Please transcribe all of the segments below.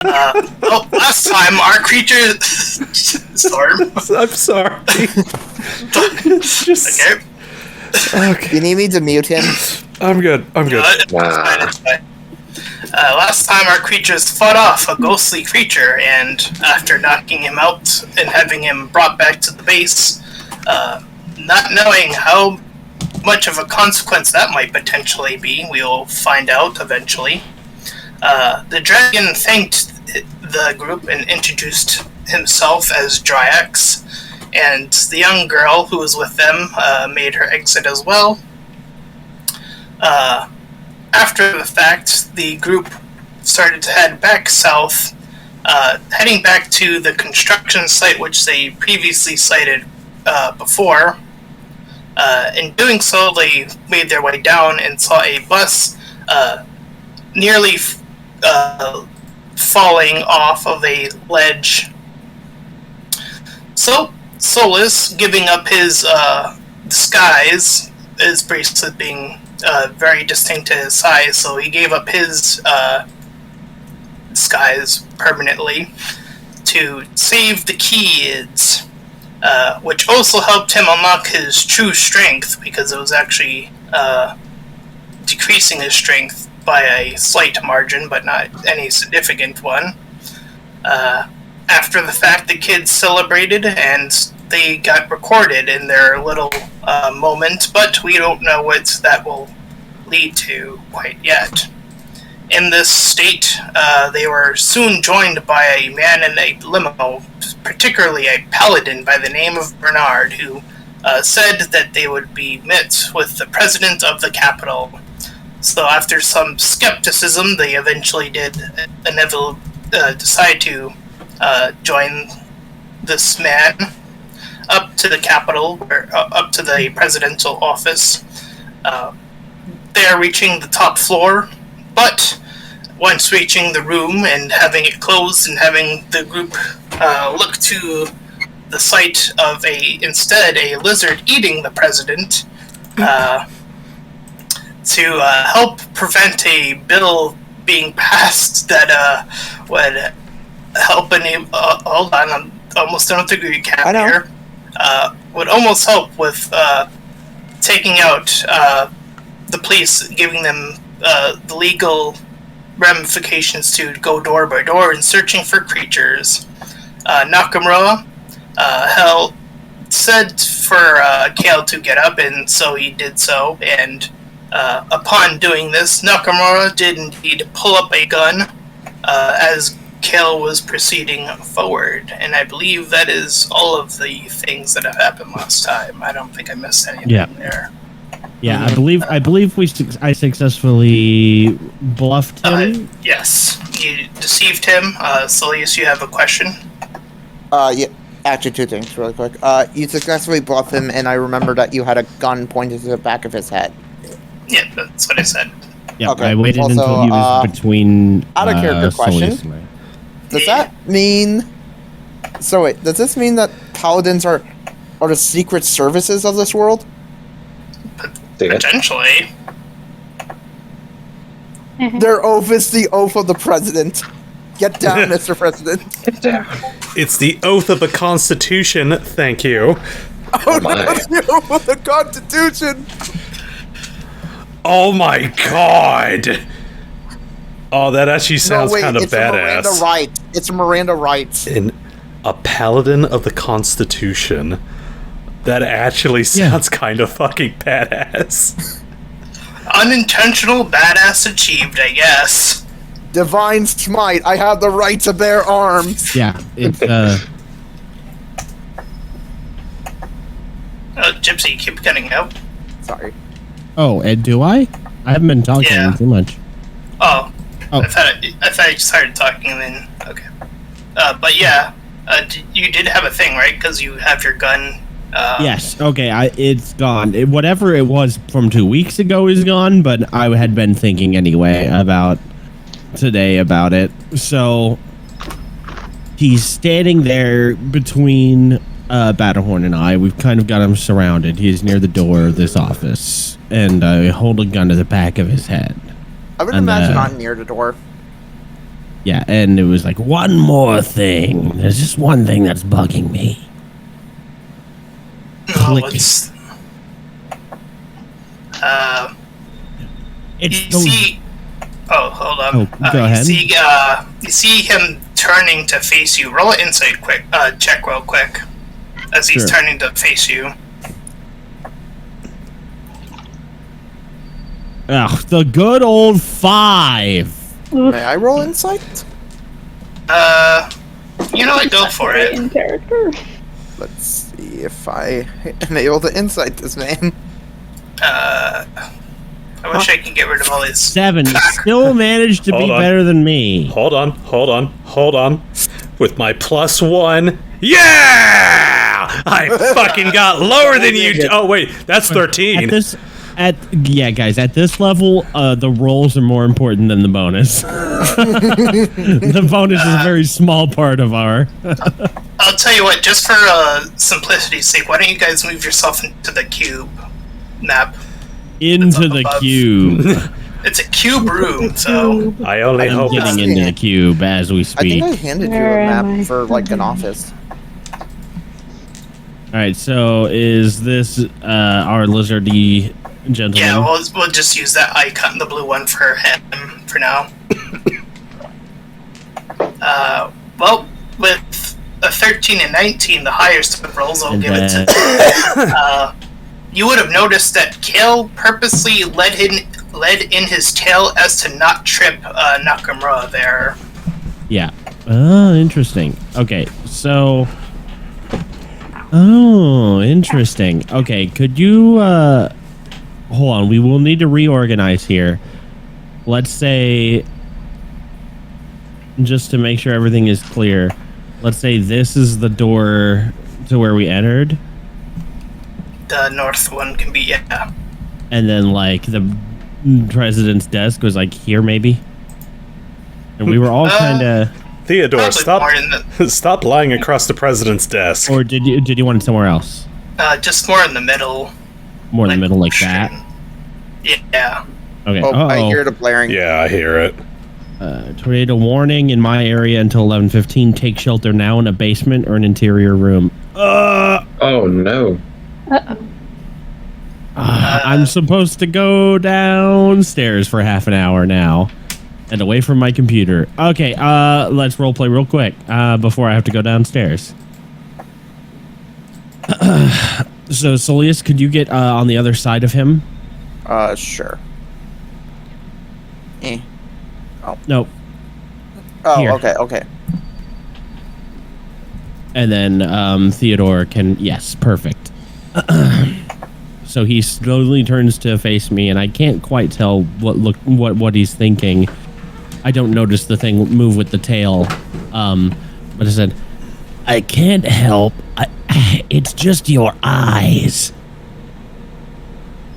Last time our creature... Storm. I'm sorry. It's just... Okay. You need me to mute him? I'm good. It's fine. Last time our creatures fought off a ghostly creature, and after knocking him out and having him brought back to the base, not knowing how much of a consequence that might potentially be, we will find out eventually. The dragon thanked the group and introduced himself as Dryax, and the young girl who was with them made her exit as well. After the fact, the group started to head back south, heading back to the construction site which they previously cited before. In doing so, they made their way down and saw a bus nearly falling off of a ledge. So, Soleas, giving up his disguise, his bracelet being very distinct to his size, so he gave up his disguise permanently to save the kids, which also helped him unlock his true strength, because it was actually decreasing his strength by a slight margin, but not any significant one. After the fact, the kids celebrated, and they got recorded in their little moment, but we don't know what that will lead to quite yet. In this state, they were soon joined by a man in a limo, particularly a paladin by the name of Bernard, who said that they would be met with the president of the capital. So after some skepticism, they eventually did decide to join this man up to the capital, or up to the presidential office. They're reaching the top floor, but once reaching the room and having it closed and having the group look to the sight of instead a lizard eating the president, to help prevent a bill being passed that would help hold on, I'm almost done with the recap here. Would almost help with taking out the police, giving them the legal ramifications to go door by door and searching for creatures. Nakamura said for Kale to get up, and so he did so, and upon doing this, Nakamura did indeed pull up a gun as Kale was proceeding forward, and I believe that is all of the things that have happened last time. I don't think I missed anything there. Yeah, I believe I successfully bluffed him. Yes, you deceived him. Soleas, you have a question? Yeah, actually two things really quick. You successfully bluffed him, and I remember that you had a gun pointed to the back of his head. Yeah, that's what I said. Yeah, okay. I waited until he was between out of character question. Does that mean... So wait, does this mean that paladins are the secret services of this world? Potentially. Their oath is the oath of the president. Get down, Mr. President. Get down. It's the oath of the Constitution, thank you. Oh no, the oath of the Constitution! Oh my god! Oh, that actually sounds kind of badass. Miranda Wright. It's Miranda Wright. In a paladin of the Constitution. That actually sounds kind of fucking badass. Unintentional badass achieved, I guess. Divine smite. I have the right to bear arms. Yeah, it's Gypsy, you keep cutting out. Sorry. Oh, and do I? I haven't been talking too much. Oh. I thought you started talking and then... Okay. But yeah, you did have a thing, right? Because you have your gun... Yes, okay, it's gone. Whatever it was from 2 weeks ago is gone, but I had been thinking anyway about today about it. So, he's standing there between Batterhorn and I. We've kind of got him surrounded. He's near the door of this office, and I hold a gun to the back of his head. I would imagine I'm near the door. Yeah, and it was like, one more thing. There's just one thing that's bugging me. Oh, Click. it's It's you those- see. Oh, hold on. Oh, go ahead. You see him turning to face you. Roll an insight check real quick as he's Sure. turning to face you. Ugh, the good old 5. May I roll insight? You know what? Go for it. In character. Let's see if I am able to insight this man. I wish I could get rid of all these. 7. Still managed to be Hold on. better than me. Hold on. With my +1, yeah! I fucking got lower than you. Oh wait, that's 13. Guys, at this level, the rolls are more important than the bonus. The bonus is a very small part of our. I'll tell you what. Just for simplicity's sake, why don't you guys move yourself into the cube map? Into the above. cube. It's a cube room, so I only I'm hope getting it's into the cube as we I speak. think I handed Where you a am map I? for like an office. All right, so is this our lizardy gentleman? yeah, we'll just use that icon, the blue one, for him for now. Well, with a 13 and 19, the highest of rolls, I'll And give it to. You would have noticed that Kale purposely led in his tail as to not trip Nakamura there. Yeah. Oh, interesting. Okay, so. Oh, interesting. Okay, could you hold on? We will need to reorganize here. Let's say, just to make sure everything is clear, let's say this is the door to where we entered, The north one can be, yeah. and then like the president's desk was like here maybe, and we were all kind of. Theodore, Probably stop more in stop lying across the president's desk. Or did you want it somewhere else? just more in the middle. More in the middle like that? Yeah. Okay. Oh, I Uh-oh. hear the blaring. Yeah, I hear it. Tornado warning in my area until 11:15. Take shelter now in a basement or an interior room. Oh no. Uh-oh. I'm supposed to go downstairs for half an hour now and away from my computer. Okay, let's roleplay real quick before I have to go downstairs. So, Soleas, could you get on the other side of him? Sure. No. Oh, Here. okay. And then Theodore can... Yes, perfect. So he slowly turns to face me, and I can't quite tell what he's thinking. I don't notice the thing move with the tail. But I said, I can't help. It's just your eyes.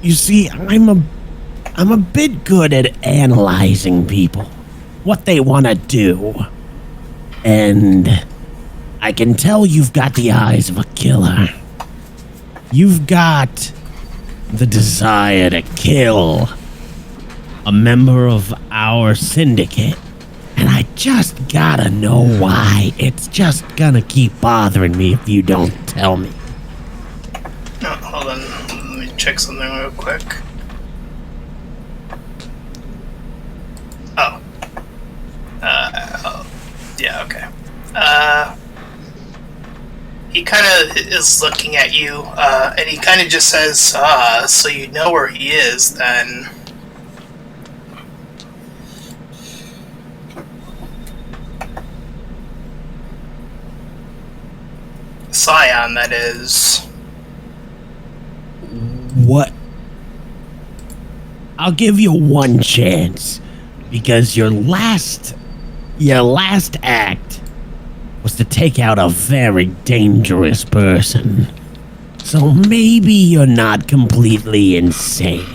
You see, I'm a bit good at analyzing people, what they want to do. And I can tell you've got the eyes of a killer. You've got the desire to kill a member of our syndicate. And I just gotta know why. It's just gonna keep bothering me if you don't tell me. No, hold on. Let me check something real quick. Oh. Yeah, okay. He kind of is looking at you, and he kind of just says, so you know where he is, then. Scion, that is. What? I'll give you one chance, because your last act was to take out a very dangerous person. So maybe you're not completely insane.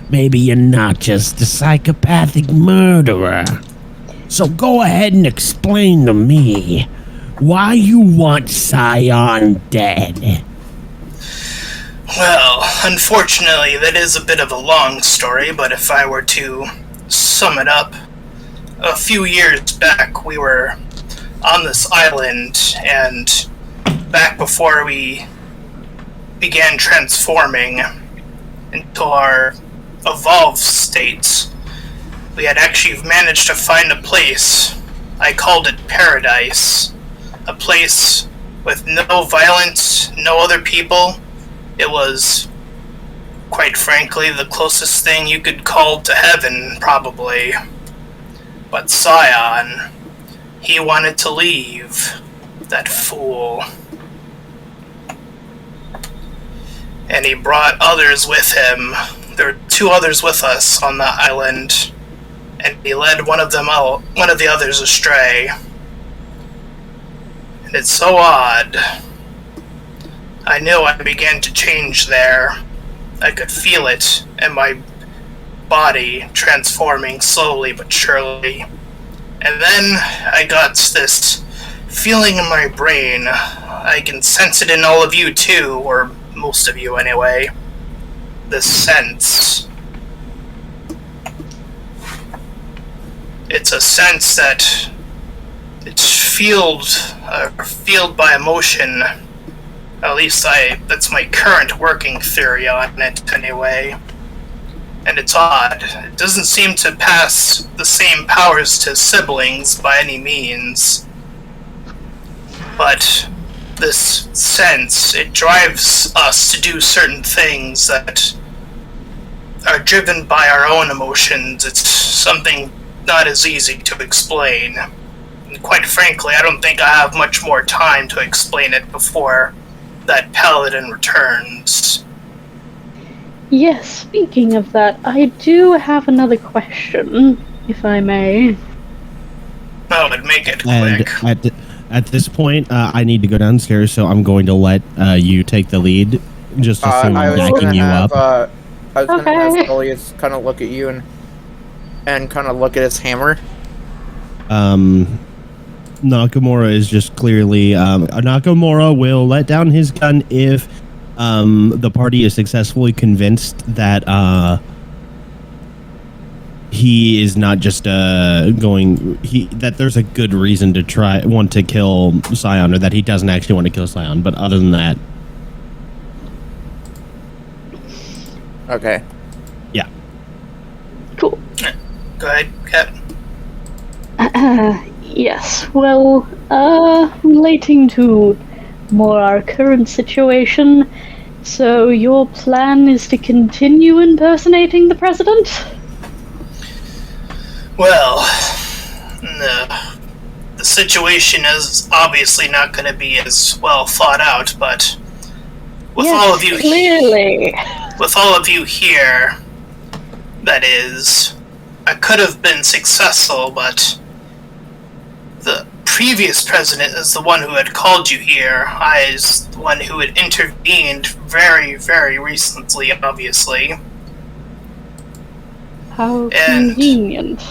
Maybe you're not just a psychopathic murderer. So go ahead and explain to me why you want Scion dead. Well, unfortunately, that is a bit of a long story, but if I were to sum it up, a few years back, we were on this island, and back before we began transforming into our evolved states, we had actually managed to find a place. I called it Paradise. A place with no violence, no other people. It was, quite frankly, the closest thing you could call to heaven, probably. But Scion, he wanted to leave. That fool. And he brought others with him. There were 2 others with us on the island, and he led one of the others astray. And it's so odd. I knew I began to change there. I could feel it in my body transforming slowly but surely. And then I got this feeling in my brain. I can sense it in all of you too, or most of you anyway. The sense. It's a sense that it's fueled by emotion. At least that's my current working theory on it anyway. And it's odd. It doesn't seem to pass the same powers to siblings by any means. But this sense, it drives us to do certain things that are driven by our own emotions. It's something not as easy to explain. And quite frankly, I don't think I have much more time to explain it before that Paladin returns. Yes, speaking of that, I do have another question, if I may. Oh, and make it quick. And at this point, I need to go downstairs, so I'm going to let you take the lead, just assume I'm backing you up. I was going to have Okay. Soleas kind of look at you and kind of look at his hammer. Nakamura is just clearly... Nakamura will let down his gun if the party is successfully convinced that he is not just that there's a good reason to want to kill Scion, or that he doesn't actually want to kill Scion. But other than that, Okay. yeah. Cool. Go ahead, Kat. Yes, well, relating to more our current situation, so your plan is to continue impersonating the president? Well, the situation is obviously not going to be as well thought out, but with Yes, all of you clearly. with all of you here, that is, I could have been successful, but the previous president is the one who had called you here. I is the one who had intervened very, very recently, obviously. How And- convenient.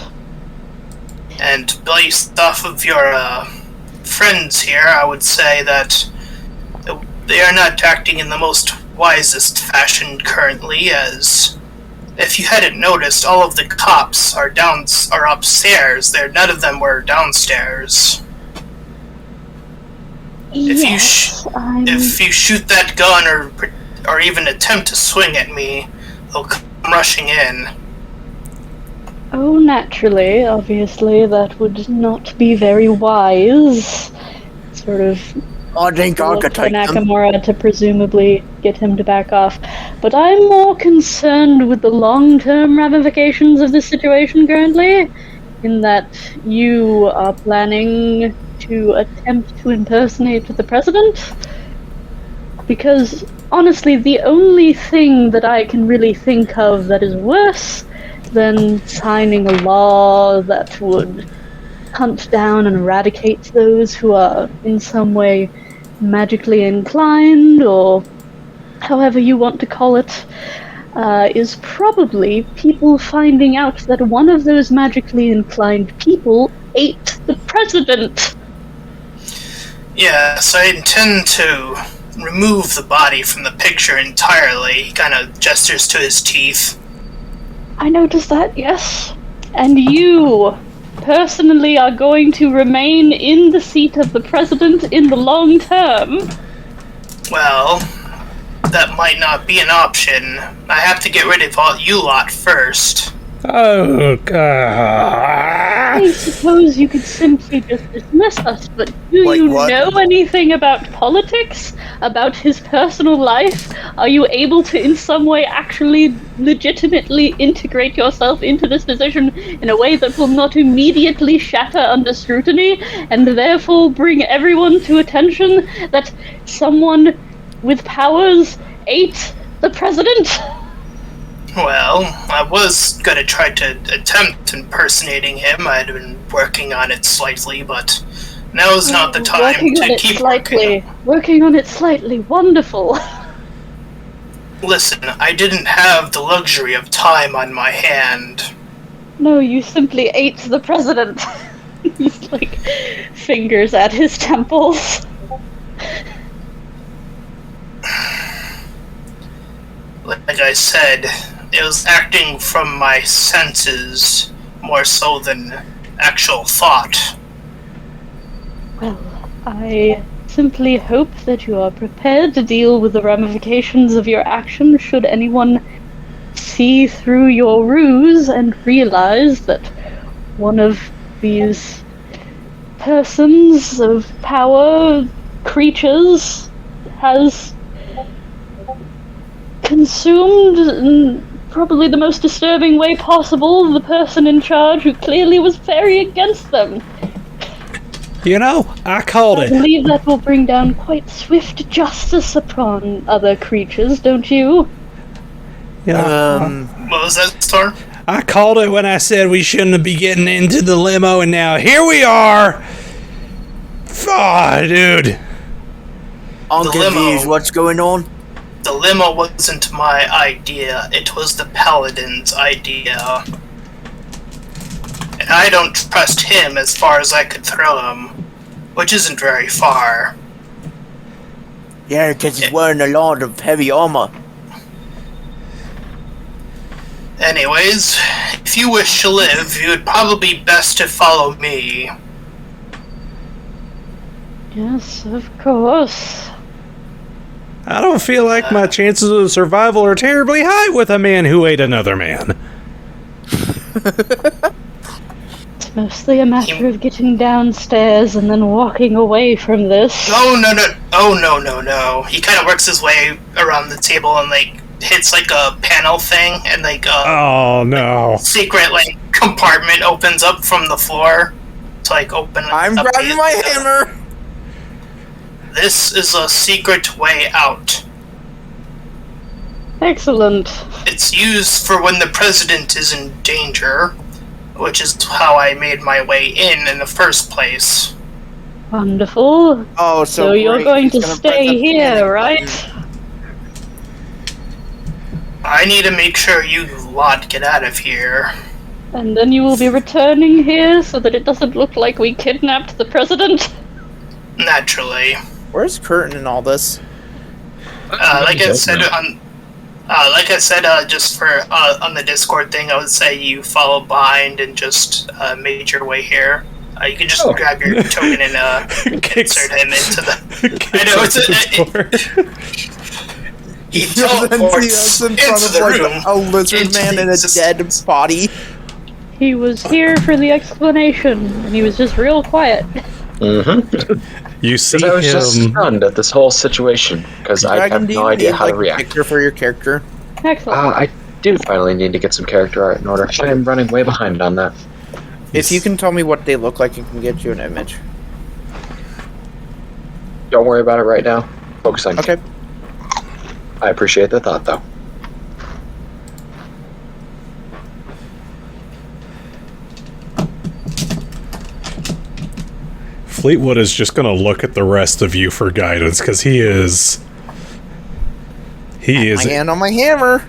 And based off of your friends here, I would say that they are not acting in the most wisest fashion currently, as if you hadn't noticed, all of the cops are upstairs. None of them were downstairs. Yes, If you shoot that gun or even attempt to swing at me, they'll come rushing in. Oh, naturally, obviously, that would not be very wise. Sort of I think I look could for take them. Nakamura to presumably get him to back off. But I'm more concerned with the long-term ramifications of this situation currently, in that you are planning to attempt to impersonate the president. Because, honestly, the only thing that I can really think of that is worse than signing a law that would hunt down and eradicate those who are in some way magically inclined, or however you want to call it, is probably people finding out that one of those magically inclined people ate the president. Yes, I intend to remove the body from the picture entirely. He kind of gestures to his teeth. I noticed that, yes. And you, personally are going to remain in the seat of the president in the long term. Well, that might not be an option. I have to get rid of all you lot first. Oh, God. I suppose you could simply just dismiss us, but do Wait, you what? know anything about politics? About his personal life? Are you able to in some way actually legitimately integrate yourself into this position in a way that will not immediately shatter under scrutiny, and therefore bring everyone to attention that someone with powers ate the president? Well, I was gonna try to attempt impersonating him. I'd been working on it slightly, but now's not the time to keep working. Working on it slightly. Wonderful. Listen, I didn't have the luxury of time on my hand. No, you simply ate the president. He's like fingers at his temples. Like I said, it was acting from my senses more so than actual thought. Well, I simply hope that you are prepared to deal with the ramifications of your action should anyone see through your ruse and realize that one of these persons of power, creatures, has consumed, in probably the most disturbing way possible, the person in charge who clearly was very against them. You know, I called I it. believe that will bring down quite swift justice upon other creatures, don't you? You know, What was that, Storm? I called it when I said we shouldn't be getting into the limo, and now here we are. Oh, dude. I'm The confused. limo. What's going on? The limo wasn't my idea, it was the Paladin's idea. And I don't trust him as far as I could throw him, which isn't very far. Yeah, because he's wearing a lot of heavy armor. Anyways, if you wish to live, you would probably be best to follow me. Yes, of course. I don't feel like my chances of survival are terribly high with a man who ate another man. It's mostly a matter of getting downstairs and then walking away from this. Oh, no. He kind of works his way around the table and, like, hits, like, a panel thing, and, like, Oh, no. secret, like, compartment opens up from the floor to, like, open I'm up grabbing his- my hammer. This is a secret way out. Excellent. It's used for when the president is in danger, which is how I made my way in the first place. Wonderful. Oh, So you're great. going He's to gonna press stay that here, panic right? button. I need to make sure you lot get out of here. And then you will be returning here so that it doesn't look like we kidnapped the president? Naturally. Where's Curtin in all this? Like I said just for on the Discord thing, I would say you follow behind and just made your way here. You can just grab your token and insert him into the. I know he He doesn't see us teleports in front into of the like room. a lizard into man the in a dead existence. body. He was here for the explanation, and he was just real quiet. Mm-hmm. You see Because I was just him. stunned at this whole situation, because I Dragon, have do no you idea need, how to like, a react. picture for your character? Excellent. I do finally need to get some character art in order. I am running way behind on that. If you can tell me what they look like, I can get you an image. Don't worry about it right now. Focus on. Okay. I appreciate the thought, though. Fleetwood is just gonna look at the rest of you for guidance, because he is. He is. My hand on my hammer.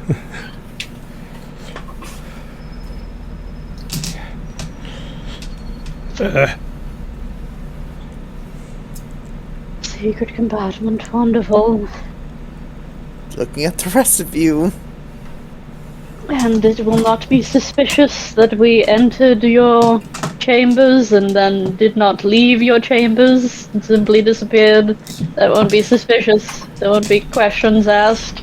Secret compartment, wonderful. Looking at the rest of you. And it will not be suspicious that we entered your chambers and then did not leave your chambers and simply disappeared, that won't be suspicious. There won't be questions asked.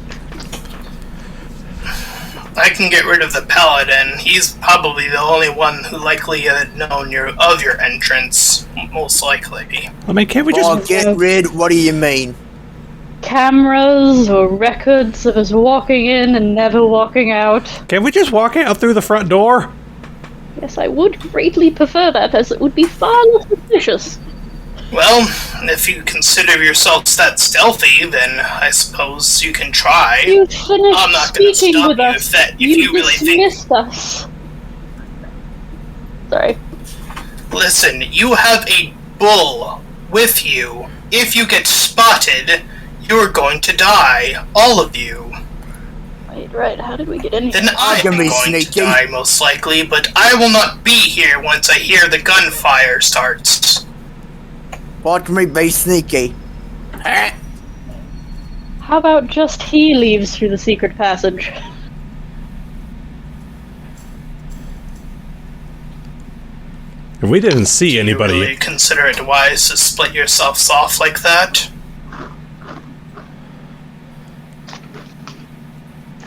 I can get rid of the Paladin. He's probably the only one who likely had known of your entrance, most likely. I mean, can't we Oh, just... get rid? What do you mean? Cameras or records of us walking in and never walking out. Can't we just walk out through the front door? Yes, I would greatly prefer that, as it would be far less suspicious. Well, if you consider yourselves that stealthy, then I suppose you can try. You finished I'm not going to speaking stop with you us. if you really think... dismissed us. Sorry. Listen, you have a bull with you. If you get spotted, you're going to die. All of you. Right, how did we get in here? Then I'm can be going to sneaky. die, most likely, but I will not be here once I hear the gunfire starts. Watch me be sneaky. How about just he leaves through the secret passage? If we didn't see Do anybody... you really consider it wise to split yourselves off like that?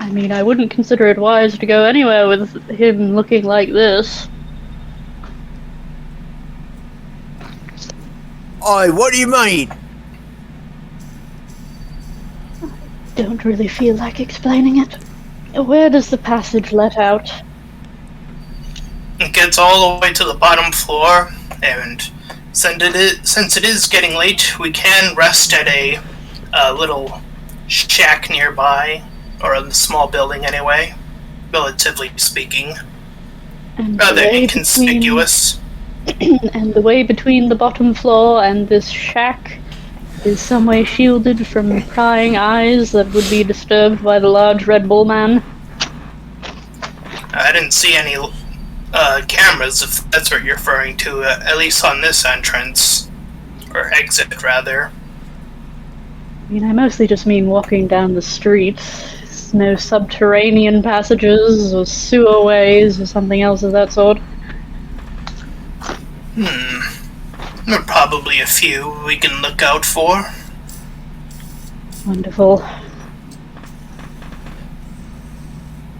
I mean, I wouldn't consider it wise to go anywhere with him looking like this. Oi, what do you mean? Don't really feel like explaining it. Where does the passage let out? It gets all the way to the bottom floor, and since it is getting late, we can rest at a little shack nearby, or a small building anyway, relatively speaking. And Rather the way inconspicuous. and the way between the bottom floor and this shack is some way shielded from prying eyes that would be disturbed by the large Red Bull man. I didn't see any cameras, if that's what you're referring to, at least on this entrance. Or exit, rather. I mean, I mostly just mean walking down the street. There's no subterranean passages or sewer ways or something else of that sort. There are probably a few we can look out for. Wonderful.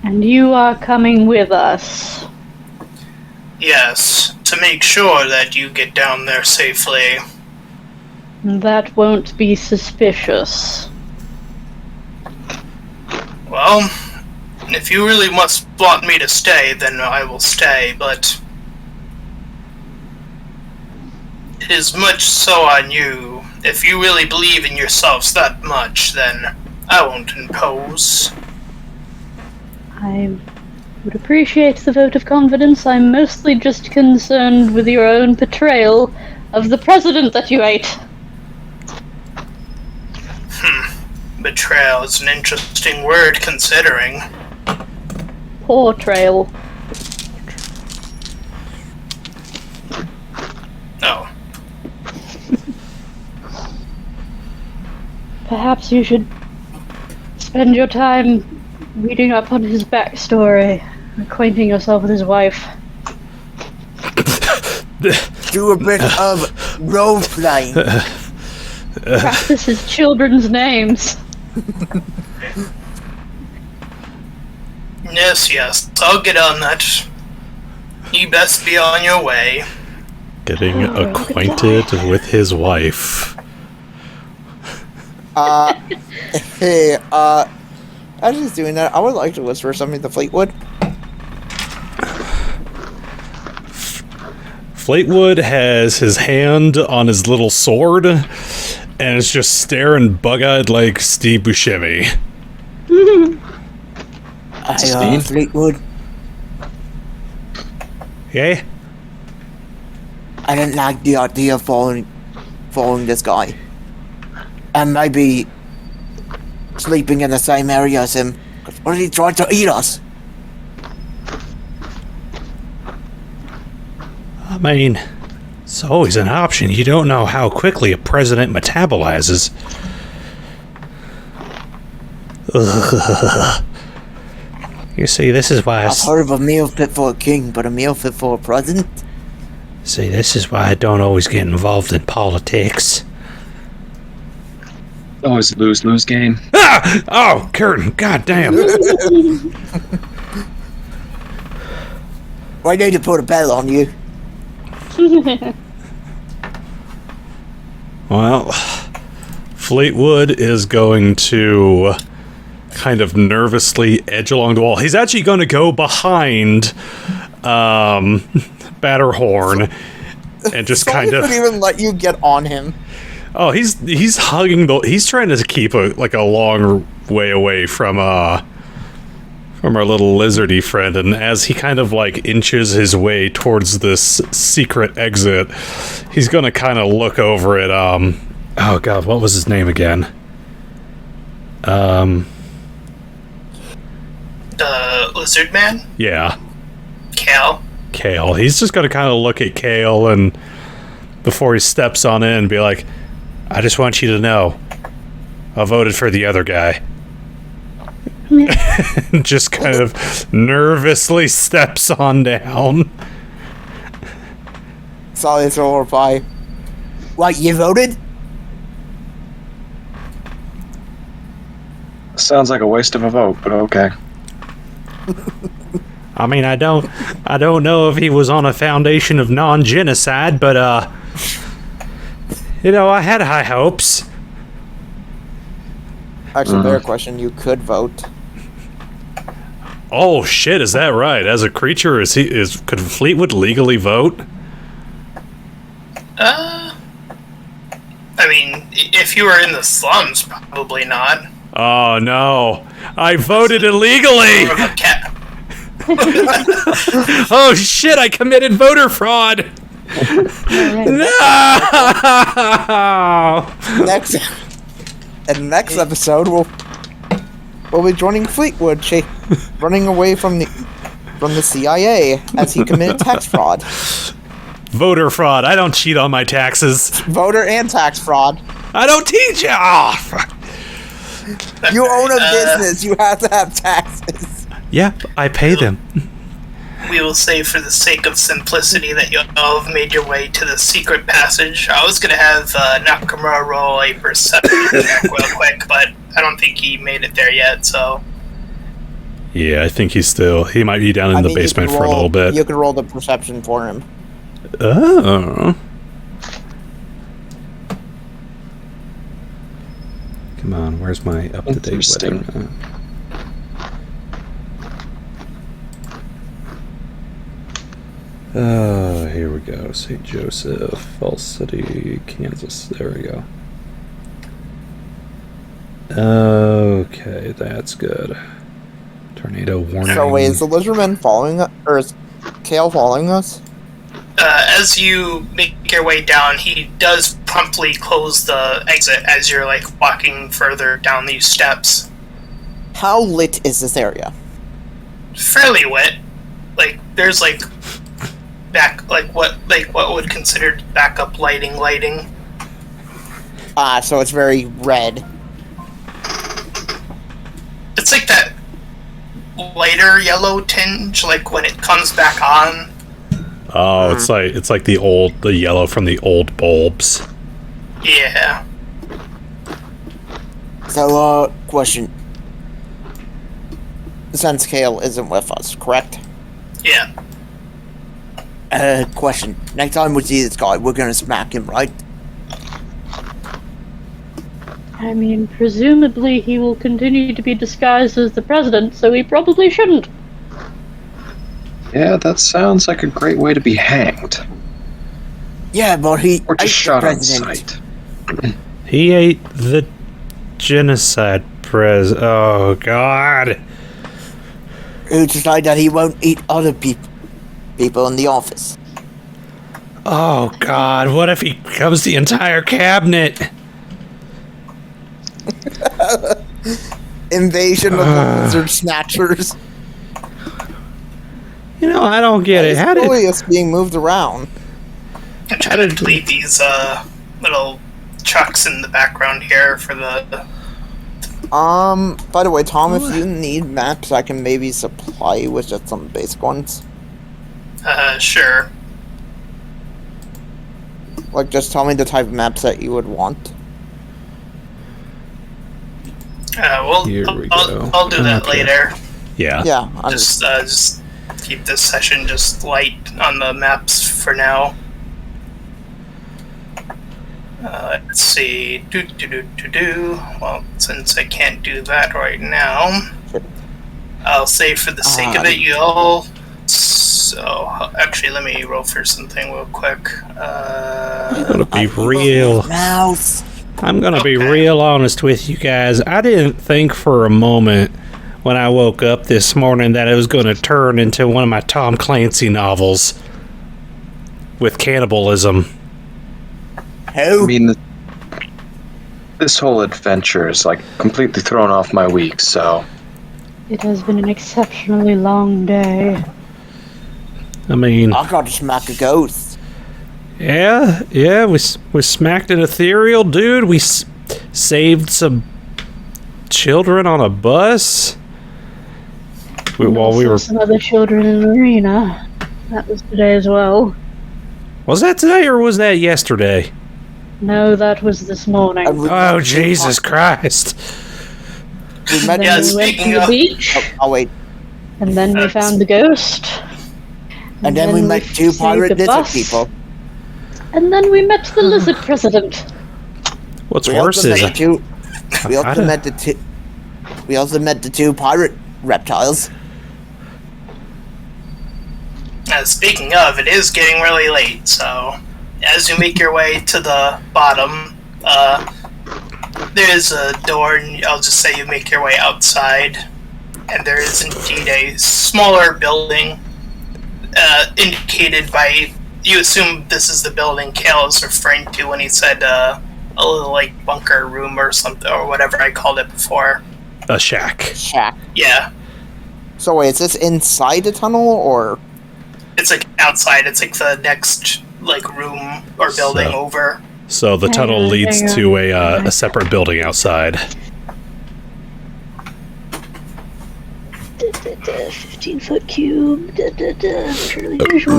And you are coming with us. Yes, to make sure that you get down there safely. That won't be suspicious. Well, if you really must want me to stay, then I will stay, but it is much so on you. If you really believe in yourselves that much, then I won't impose. I would appreciate the vote of confidence. I'm mostly just concerned with your own portrayal of the president that you ate. Betrayal is an interesting word, considering. Portrayal. Oh. Perhaps you should spend your time reading up on his backstory, acquainting yourself with his wife. Do a bit of role playing. Practice his children's names. Yes, I'll get on that. You best be on your way. Getting acquainted with his wife. Hey, as he's doing that, I would like to whisper something to Fleetwood. Fleetwood has his hand on his little sword and is just staring bug-eyed like Steve Buscemi. Fleetwood, Okay? I didn't like the idea of following this guy. And maybe sleeping in the same area as him. 'Cause what if he tried to eat us? I mean, it's always an option. You don't know how quickly a president metabolizes. Ugh. You see, this is why I've heard of a meal fit for a king, but a meal fit for a president? See, this is why I don't always get involved in politics. Always lose game. Ah! Oh, curtain! God damn! I need to put a bell on you. Well, Fleetwood is going to kind of nervously edge along the wall. He's actually going to go behind Batterhorn and just kind of couldn't even let you get on him. Oh, he's hugging the. He's trying to keep a long way away from our little lizardy friend, and as he kind of like inches his way towards this secret exit, he's gonna kind of look over at oh god, what was his name again? The lizard man? Yeah, Kale. Kale. He's just gonna kind of look at Kale and before he steps on in and be like, I just want you to know, I voted for the other guy. Just kind of nervously steps on down. Soleas will reply, "What, you voted?" Sounds like a waste of a vote, but okay. I mean, I don't know if he was on a foundation of non-genocide, but I had high hopes. Actually, better question. You could vote. Oh shit, is that right? As a creature, could Fleetwood legally vote? I mean, if you were in the slums, probably not. Oh no, I voted illegally. More of a cat. Oh shit, I committed voter fraud. No. Next, in the next episode, we'll be joining Fleetwood, running away from the CIA as he committed tax fraud. Voter fraud. I don't cheat on my taxes. Voter and tax fraud. I don't teach you. Oh, fuck. You own a business. You have to have taxes. Yeah, I pay them. We will say, for the sake of simplicity, that you all have made your way to the secret passage. I was going to have Nakamura roll a perception check real quick, but I don't think he made it there yet, so... Yeah, I think he might be down in the basement for a little bit. You could roll the perception for him. Oh. Come on, where's my up-to-date weather? Here we go. St. Joseph, Falls City, Kansas. There we go. Okay, that's good. Tornado warning. So wait, is the lizardman following us, or is Kale following us? As you make your way down, he does promptly close the exit as you're, like, walking further down these steps. How lit is this area? Fairly lit. Like, there's, like, what would consider backup lighting. So it's very red. It's like that lighter yellow tinge, like when it comes back on. Oh, it's like the yellow from the old bulbs. Yeah. So, question. Since Kale isn't with us, correct? Yeah. Question. Next time we see this guy, we're gonna smack him, right? I mean, presumably he will continue to be disguised as the president, so we probably shouldn't. Yeah, that sounds like a great way to be hanged. Yeah, but he Or just ate shot the on president. sight. He ate the genocide Oh, God. Who decided that he won't eat other people in the office? Oh, God. What if he becomes the entire cabinet? Invasion of the lizard snatchers. I don't get it. How did Soleas being moved around? I'm trying to delete these little trucks in the background here for the... By the way, Tom, if you need maps, I can maybe supply you with just some basic ones. Sure. Like, just tell me the type of maps that you would want. Here we go. I'll do that Okay. later. Yeah. Yeah, Just keep this session just light on the maps for now. Let's see. Well, since I can't do that right now, I'll say for the sake of it, y'all. So, actually, let me roll for something real quick. I'm gonna be real. Mouse. I'm gonna be Okay. real honest with you guys. I didn't think for a moment when I woke up this morning that it was gonna turn into one of my Tom Clancy novels with cannibalism. I Who? mean, this whole adventure is like completely thrown off my week, so It has been an exceptionally long day. I mean, I gotta smack a ghost. yeah, we smacked an ethereal dude. We saved some children on a bus. While we Also were, some other children in the arena. That was today as well. was that today or was that yesterday? No, that was this morning. And we- Oh Jesus Christ! We met. Then Yeah, we went to speaking the of- beach, Oh wait. and then we found the ghost. And then we met two saved pirate the lizard bus, people. And then we met the lizard president. What's We worse also is met two. We I also don't- met the two. We also met the two pirate reptiles. Speaking of, it is getting really late, so as you make your way to the bottom, there's a door, and I'll just say you make your way outside, and there is indeed a smaller building, indicated by, you assume this is the building Kale is referring to when he said, a little, like, bunker room or something, or whatever I called it before. a shack. shack. Yeah, So wait, is this inside the tunnel or? it's, like, outside, it's, like, the next, like, room or building So- over. So the Hang tunnel on, leads hang to on. a separate building outside. 15-foot cube. Fairly visual.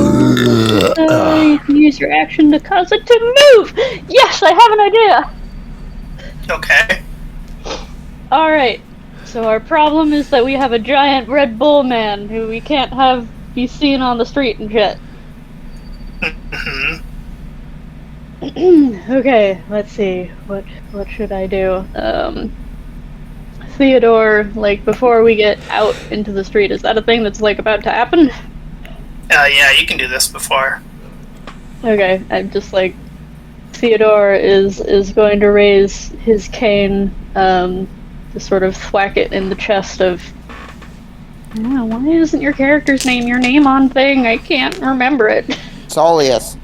You can use your action to cause it to move. Yes, I have an idea. Okay. All right. So our problem is that we have a giant Red Bull man who we can't have be seen on the street and shit. Mhm. Okay, let's see. What should I do? Theodore, like before we get out into the street, is that a thing that's like about to happen? Yeah, you can do this before. Okay, I'm just like Theodore is going to raise his cane to sort of thwack it in the chest of. Oh, why isn't your character's name your name on thing? I can't remember it. Soleas.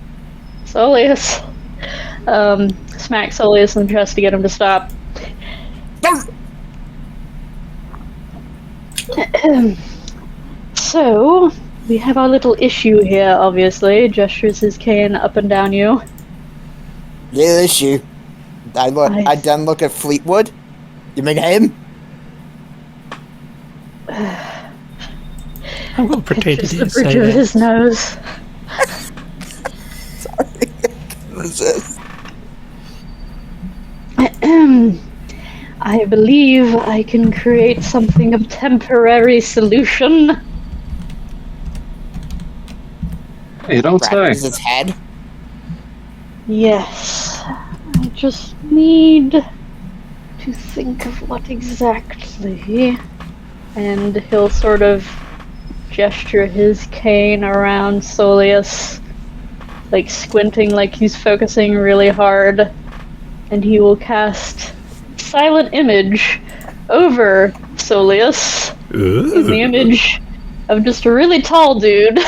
Soleas. Smack Soleas in the chest to get him to stop. So, we have our little issue here, obviously. Gestures his cane up and down you. Real issue. I then look at Fleetwood. You mean him? I'm going to pretend Just the bridge of his nose. Resist. I believe I can create something of temporary solution. you don't say. Crackers his head. Yes. I just need to think of what exactly. And he'll sort of gesture his cane around Soleas, like squinting like he's focusing really hard. And he will cast Silent Image over Soleas in the image of just a really tall dude.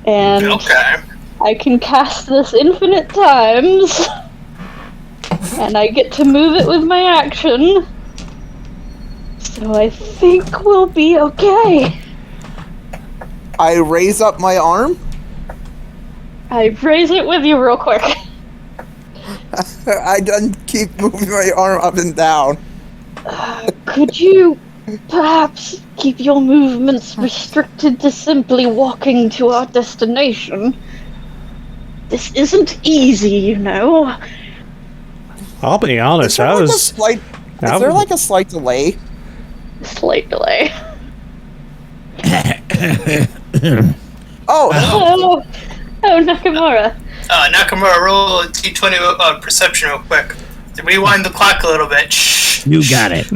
And Okay. I can cast this infinite times, and I get to move it with my action. So I think we'll be okay. I raise up my arm. I raise it with you real quick. I then keep moving my arm up and down. Could you perhaps keep your movements restricted to simply walking to our destination? This isn't easy, you know. I'll be Is honest, there I like a was. slight? I Is there was- like a slight delay? Slight delay. Oh, Oh, Nakamura. Nakamura, roll a D20 perception real quick. Rewind the clock a little bit. Shh. You got it.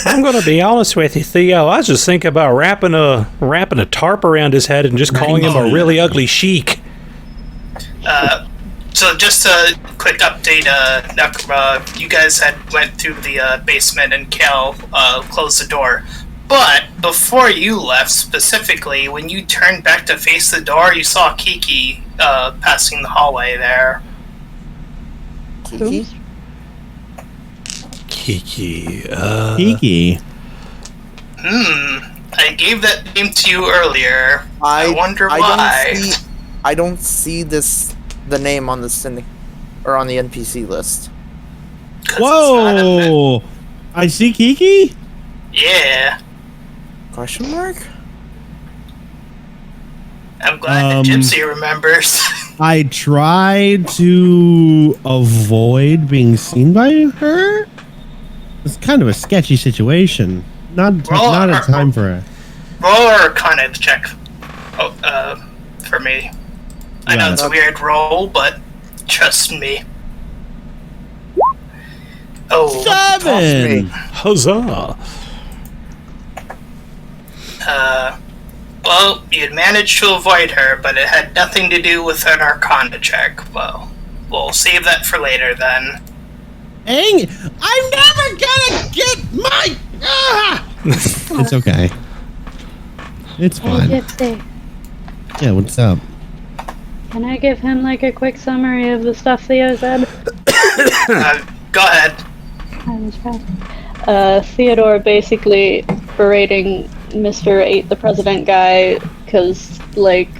I'm gonna be honest with you, Theo. I was just thinking about wrapping a tarp around his head and just calling him a really ugly sheik. So just a quick update, Nakamura, you guys had went through the basement and Cal closed the door. But before you left, specifically, when you turned back to face the door, you saw Kiki passing the hallway there. Kiki? Kiki. Kiki. I gave that name to you earlier. I wonder why. I don't see the name on the on the NPC list. 'Cause it's not a Whoa! I see Kiki? yeah. Question mark? I'm glad the gypsy remembers. I tried to avoid being seen by her. It's kind of a sketchy situation. Not a time for it. Roll or Arcana check for me. I know it's a weird roll, but trust me. Oh, 7! Huzzah! well, you'd managed to avoid her, but it had nothing to do with an Arcana check. Well, we'll save that for later then. Dang! I'm never gonna get my. It's okay. It's Hey, fine. Gypsy. Yeah, what's up? Can I give him like a quick summary of the stuff Theo said? Go ahead. Theodore basically berating Mr. 8 the President guy because, like,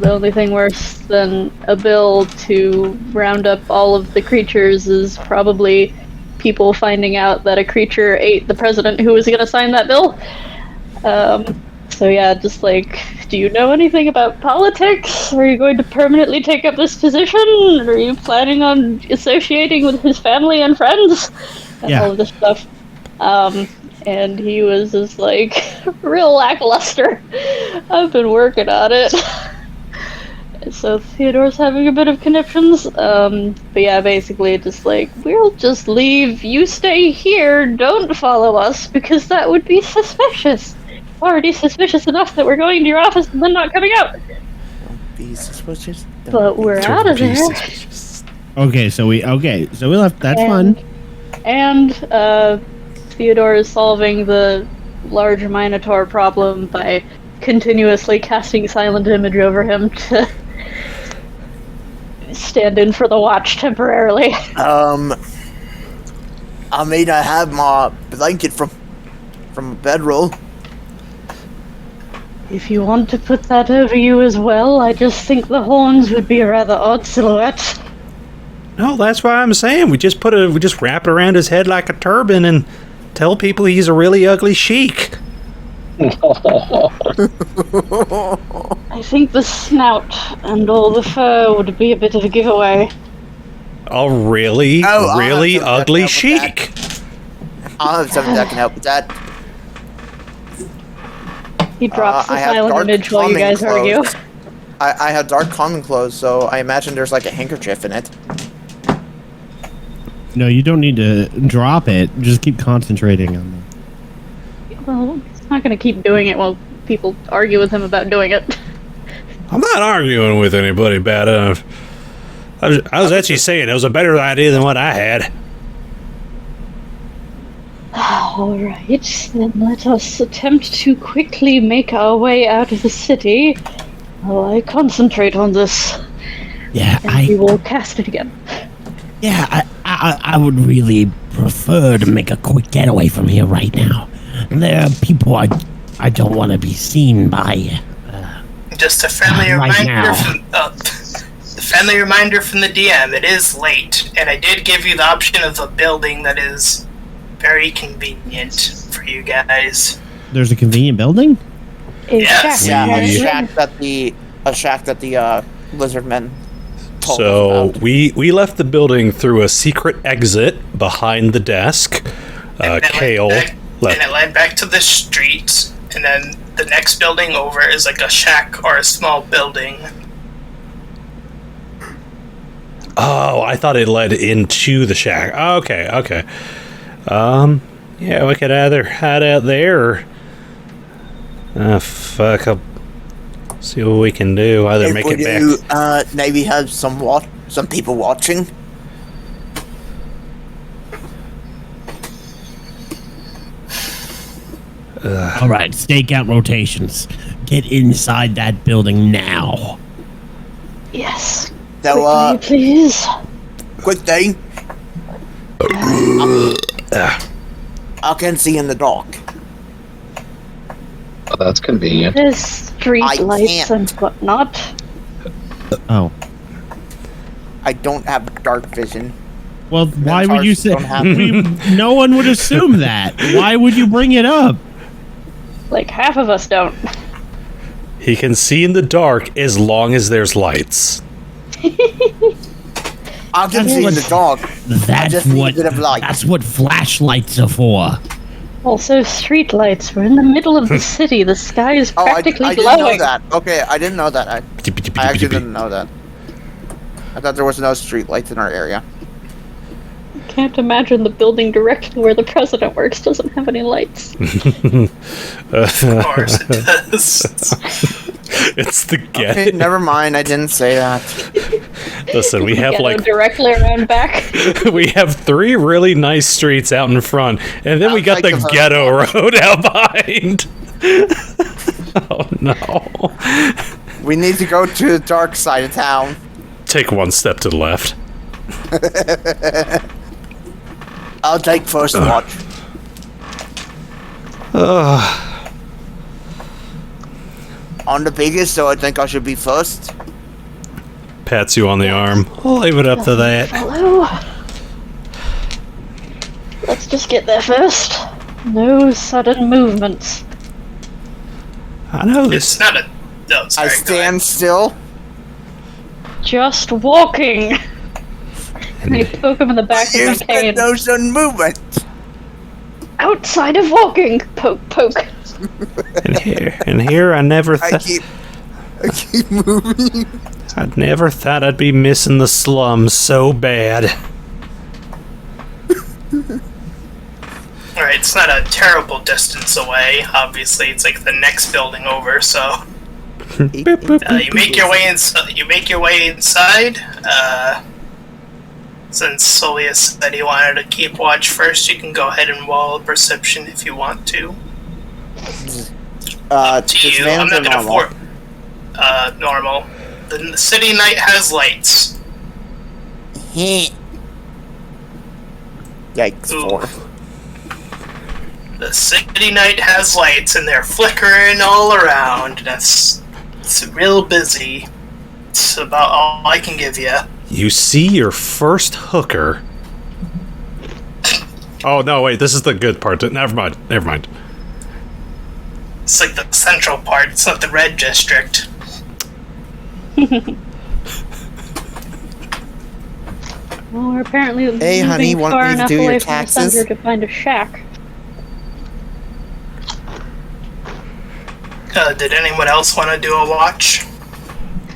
the only thing worse than a bill to round up all of the creatures is probably people finding out that a creature ate the president who was going to sign that bill. So yeah, just like, do you know anything about politics? Are you going to permanently take up this position? Are you planning on associating with his family and friends? And all of this stuff. And he was just like, real lackluster. I've been working on it. So Theodore's having a bit of conniptions. But yeah, basically just like, we'll just leave. You stay here. Don't follow us because that would be suspicious. Already suspicious enough that we're going to your office and then not coming out. Don't be suspicious. But we're out of there. Okay, so we left. That's fun. And Theodore is solving the large Minotaur problem by continuously casting silent image over him to stand in for the watch temporarily. I mean, I have my blanket from a bedroll. If you want to put that over you as well, I just think the horns would be a rather odd silhouette. No, that's why I'm saying we just wrap it around his head like a turban and tell people he's a really ugly sheik. I think the snout and all the fur would be a bit of a giveaway. A really ugly sheik. I'll have something that can help with that. He drops the I have silent dark image while you guys calming argue. clothes. I have dark common clothes, so I imagine there's like a handkerchief in it. No, you don't need to drop it. Just keep concentrating on it. Well, he's not going to keep doing it while people argue with him about doing it. I'm not arguing with anybody about it. I was actually saying it was a better idea than what I had. Alright, then let us attempt to quickly make our way out of the city while I concentrate on this. Yeah, And we will cast it again. Yeah, I would really prefer to make a quick getaway from here right now. There are people I don't want to be seen by. Just a friendly Right reminder now. friendly reminder from the DM. It is late, and I did give you the option of a building that is very convenient for you guys. There's a convenient building? Yes. Yeah, Yeah. a shack that the lizard men told So us about. we left the building through a secret exit behind the desk. And it Kale led back, left. and it led back to the street, and then the next building over is like a shack or a small building. Oh, I thought it led into the shack. Oh, okay. Yeah, we could either hide out there or fuck up. See what we can do. Either make it back. Maybe have some people watching. All right, stakeout rotations. Get inside that building now. Yes. So, Quickly, please. quick thing. I can see in the dark. Oh, that's convenient. There's street I lights can't. and whatnot. Oh. I don't have dark vision. Well, why would you say... Don't have No one would assume that. Why would you bring it up? Like, half of us don't. He can see in the dark as long as there's lights. I can see in the dark. That's just need a what... bit of light. That's what flashlights are for. Also, street lights. We're in the middle of the city. The sky is Oh, practically I didn't know glowing. that. Okay, I didn't know that. I actually didn't know that. I thought there was no street lights in our area. Can't imagine the building directly where the president works doesn't have any lights. Of course it does. It's the ghetto. Okay, never mind. I didn't say that. Listen, we have Ghetto like directly around back. we have 3 really nice streets out in front, and then we got the Outside the ghetto road out behind. Oh no! We need to go to the dark side of town. Take 1 step to the left. I'll take first watch. On the biggest, so I think I should be first. Pats you on the arm. I'll leave it up to that. Hello. Let's just get there first. No sudden movements. I know It's this. not a. No, sorry, I go stand still. Just walking. I poke him in the back with Here's my cane. no sudden movement. Outside of walking. Poke, poke. And here, I never I thought. keep moving. I'd never thought I'd be missing the slums so bad. Alright, it's not a terrible distance away. Obviously, it's like the next building over. So you make your way inside. Since Soleas said he wanted to keep watch first, you can go ahead and wall perception if you want to. To you, I'm not gonna normal. normal. The city night has lights. Yikes, Ooh. 4. The city night has lights, and they're flickering all around. It's real busy. It's about all I can give you. You see your first hooker. Oh no! Wait, this is the good part. Never mind. It's like the central part. It's not the red district. Well, we're apparently Hey, honey, moving want far me to enough do your away from the taxes? center to find a shack. Did anyone else want to do a watch?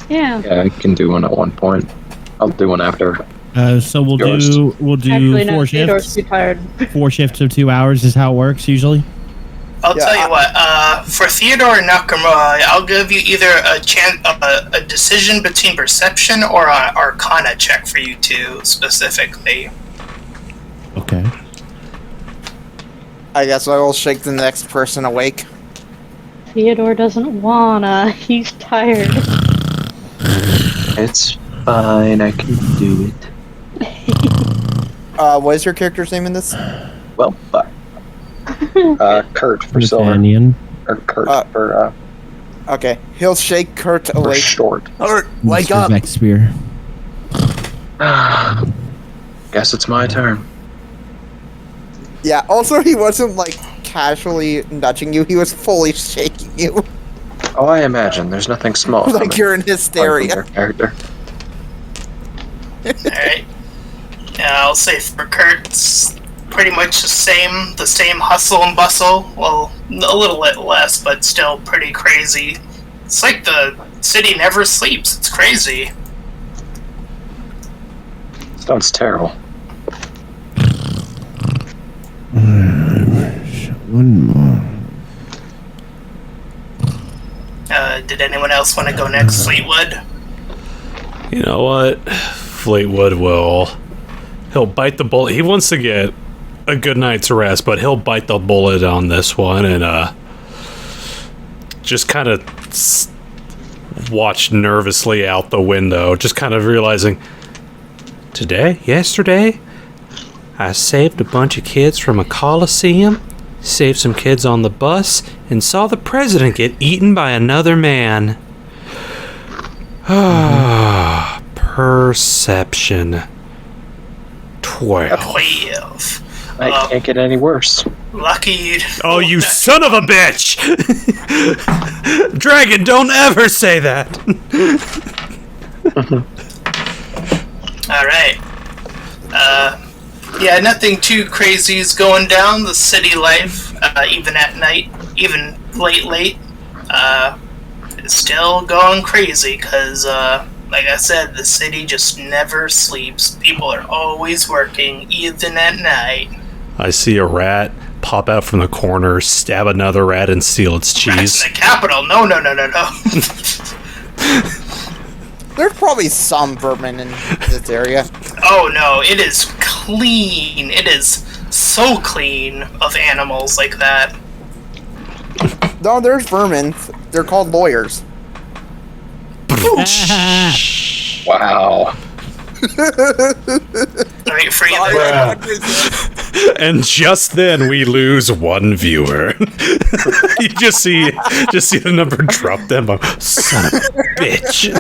Yeah. Yeah, I can do one at one point. I'll do one after. So we'll Yours. do Actually, no, 4 Theodore's shifts. too tired. 4 shifts of 2 hours is how it works usually. I'll Yeah, tell you what. For Theodore and Nakamura, I'll give you either a decision between perception or an Arcana check for you two specifically. Okay. I guess I will shake the next person awake. Theodore doesn't wanna. He's tired. It's fine, I can do it. What is your character's name in this? Well, but Kurt for silver, Kurtanion. or Kurt for Okay, he'll shake Kurt for awake. short. Kurt, wake Mr. up! Vexspear. Guess it's my turn. Yeah, also he wasn't like casually nudging you, he was fully shaking you. Oh, I imagine there's nothing small. Like you're in from hysteria. their character. Alright. Yeah, I'll say for Kurt, it's pretty much the same hustle and bustle. Well, a little bit less, but still pretty crazy. It's like the city never sleeps. It's crazy. Sounds terrible. One more. Did anyone else want to go next? Fleetwood? You know what? Fleetwood he'll bite the bullet. He wants to get a good night's rest, but he'll bite the bullet on this one and just kind of watch nervously out the window, just kind of realizing, yesterday, I saved a bunch of kids from a coliseum, saved some kids on the bus, and saw the president get eaten by another man. Perception. 12. 12. I can't get any worse. Lucky you. Oh, you son of a bitch! Dragon, don't ever say that! Alright. Yeah, nothing too crazy is going down. The city life, even at night, even late, is still going crazy because, like I said, the city just never sleeps. People are always working, even at night. I see a rat pop out from the corner, stab another rat, and steal its cheese. Rats in the capital? No. There's probably some vermin in this area. Oh no, it is clean. It is so clean of animals like that. No, there's vermin. They're called lawyers. Wow. Right for you. And just then we lose one viewer. You just see the number drop them. Son of a bitch.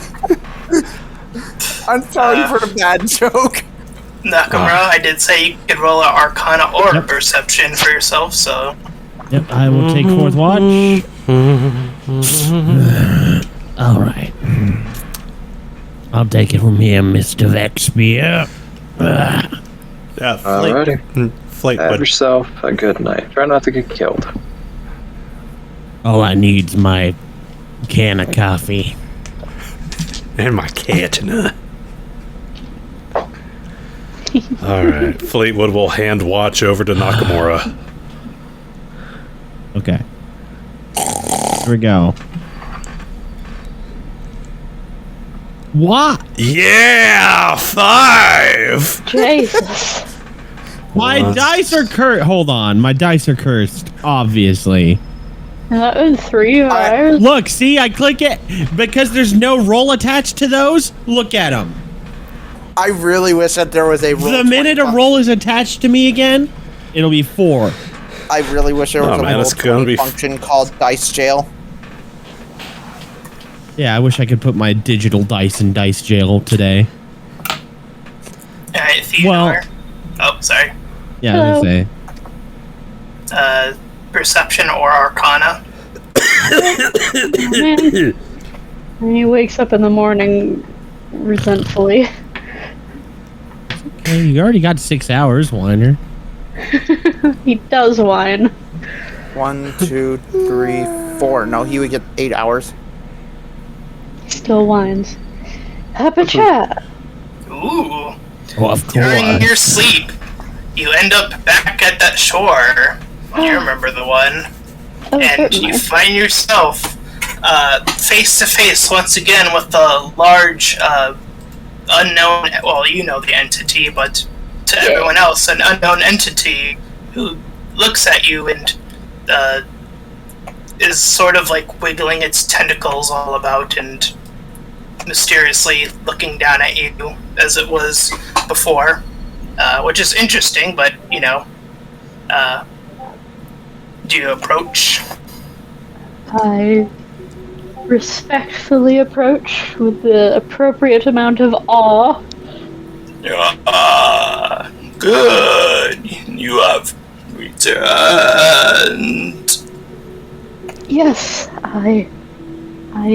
I'm sorry for the bad joke. Nakamura, I did say you could roll an Arcana or Perception for yourself, so... Yep, I will take fourth watch. Alright. I'll take it from here, Mr. Vexspear. Yeah, Alrighty. Have Fleetwood. yourself a good night. Try not to get killed. All I need's my can of coffee. And my katana. Alright, Fleetwood will hand watch over to Nakamura. Okay. Here we go. What? Yeah! 5! Jesus. My dice are cursed. Hold on. My dice are cursed, obviously. That was 3 hours. Look, see, I click it because there's no roll attached to those. Look at them. I really wish that there was a roll. The minute a roll is attached to me again, it'll be 4. I really wish there was a man, roll it's gonna be function called Dice Jail. Yeah, I wish I could put my digital dice in dice jail today. Alright, Theodore. Well- Oh, sorry. Yeah, I was gonna say. Perception or Arcana. Man. And he wakes up in the morning resentfully. Hey, you already got 6 hours, whiner. He does whine. 1, 2, 3, 4. No, he would get 8 hours. He still whines. Happy chat. Ooh. Oh, of During course. your sleep, you end up back at that shore. You remember the one. Oh, And certainly. you find yourself face to face once again with the large unknown, well, you know the entity, but to everyone else, an unknown entity who looks at you and is sort of like wiggling its tentacles all about and mysteriously looking down at you as it was before, which is interesting, but, you know, do you approach? I respectfully approach with the appropriate amount of awe. Good. You have returned. Yes, I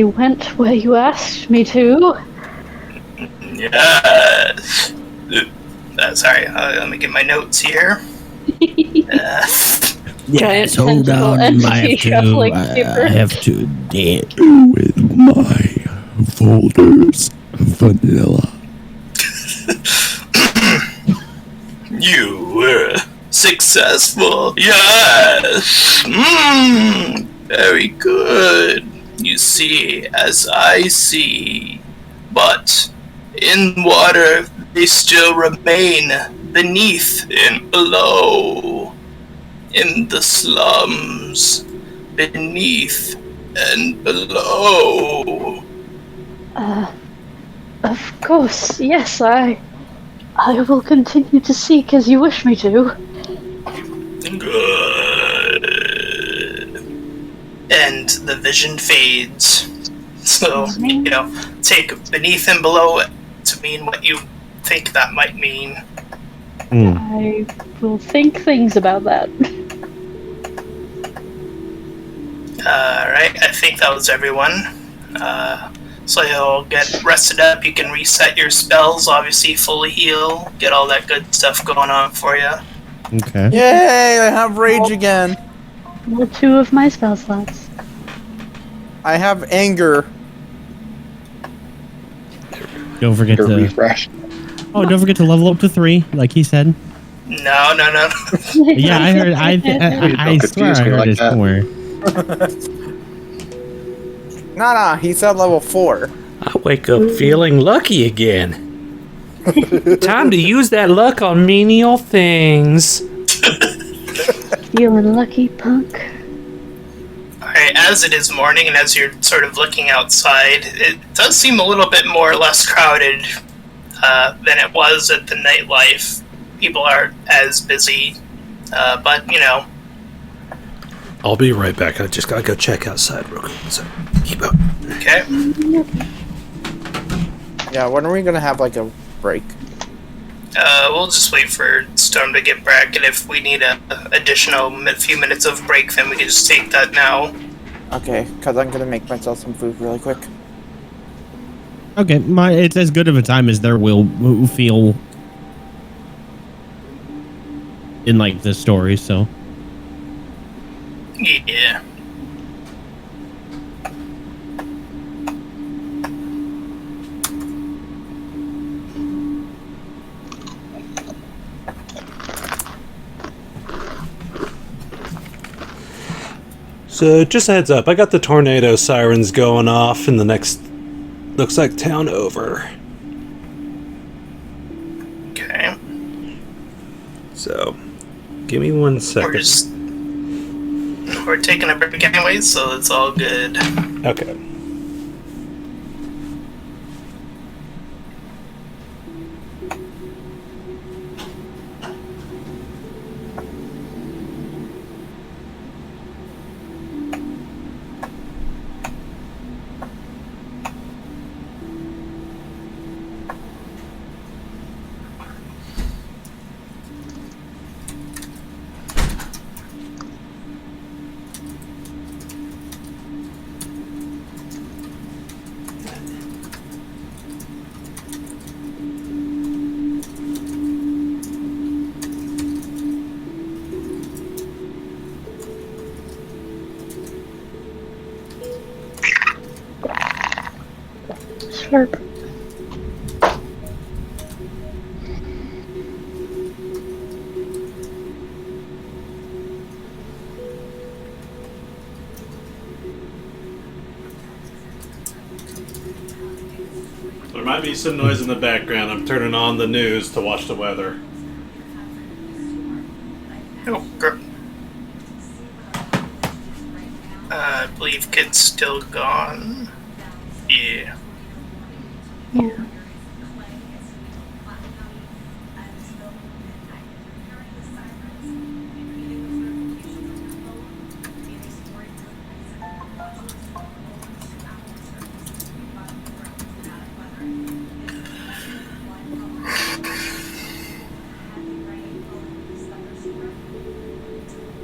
went where you asked me to. Yes. Sorry, let me get my notes here. Yes, Giant hold tentacle on. entity shuffling paper. I have to dance with my folders of vanilla. You were successful. Yes. Very good. You see as I see. But in water, they still remain beneath and below. In the slums, beneath and below. Of course, yes, I will continue to seek as you wish me to. Good. And the vision fades. So, take beneath and below to mean what you think that might mean. I will think things about that. Alright, I think that was everyone. So you'll get rested up, you can reset your spells, obviously fully heal, get all that good stuff going on for you. Okay. Yay! I have rage again. Well, 2 of my spell slots. I have anger. Don't forget Your to refresh. don't forget to level up to 3, like he said. No. Yeah, I heard. I Don't swear confuse I me heard like it that. somewhere. Nah, he said level 4. I wake up feeling lucky again. Time to use that luck on menial things. Feeling lucky, punk. Alright, as it is morning and as you're sort of looking outside, it does seem a little bit more or less crowded than it was at the nightlife. People aren't as busy, but I'll be right back. I just gotta go check outside real quick. So keep up. okay. Yeah, when are we gonna have like a break? We'll just wait for Storm to get back, and if we need a additional few minutes of break, then we can just take that now. Okay, because I'm gonna make myself some food really quick. Okay, it's as good of a time as there will feel in like the story. So Yeah. So just a heads up, I got the tornado sirens going off in the next, looks like town over. Okay. So give me 1 second. We're taking a break anyway, so it's all good. Okay. Slurp. There might be some noise in the background. I'm turning on the news to watch the weather. Oh, girl. I believe Kit's still gone. Yeah. Yeah.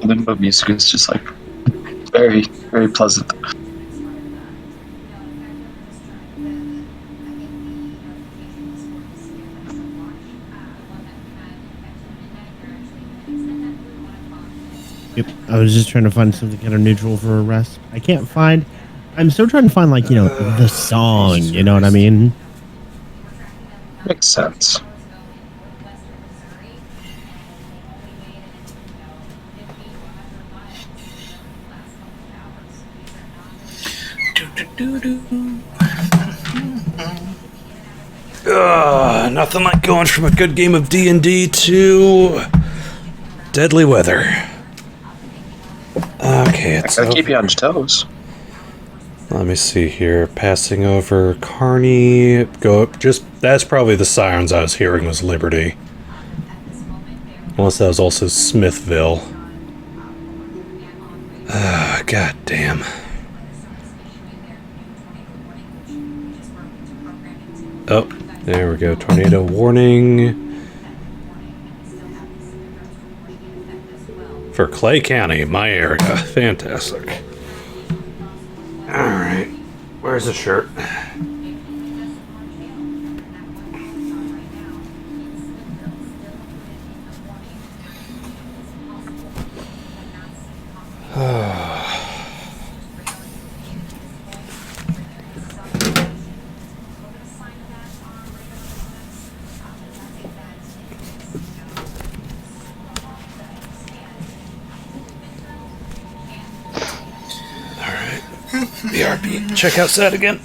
Limbo music is just like very, very pleasant. Yep. I was just trying to find something kind of neutral for a rest. I can't find. I'm still trying to find, like, the song. You know what I mean? Makes sense. Nothing like going from a good game of D&D to deadly weather. Okay, it's Gotta keep you on your toes. Let me see here. Passing over Carney. Go up. That's probably the sirens I was hearing was Liberty. Unless that was also Smithville. God damn. Oh, there we go. Tornado warning. For Clay County, my area. Fantastic. Alright. Where's the shirt? BRB. Check outside again.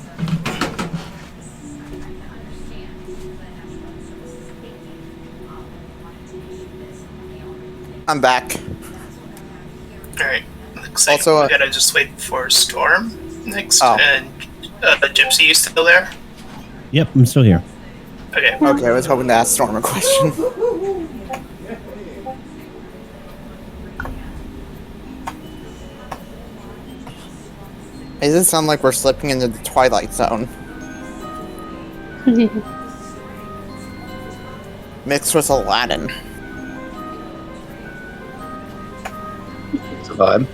I'm back. Alright. Looks like Also, we gotta just wait for Storm next. Oh. And Gypsy, you still there? Yep, I'm still here. Okay. Okay, I was hoping to ask Storm a question. Does it sound like we're slipping into the Twilight Zone? Mixed with Aladdin. It's a vibe.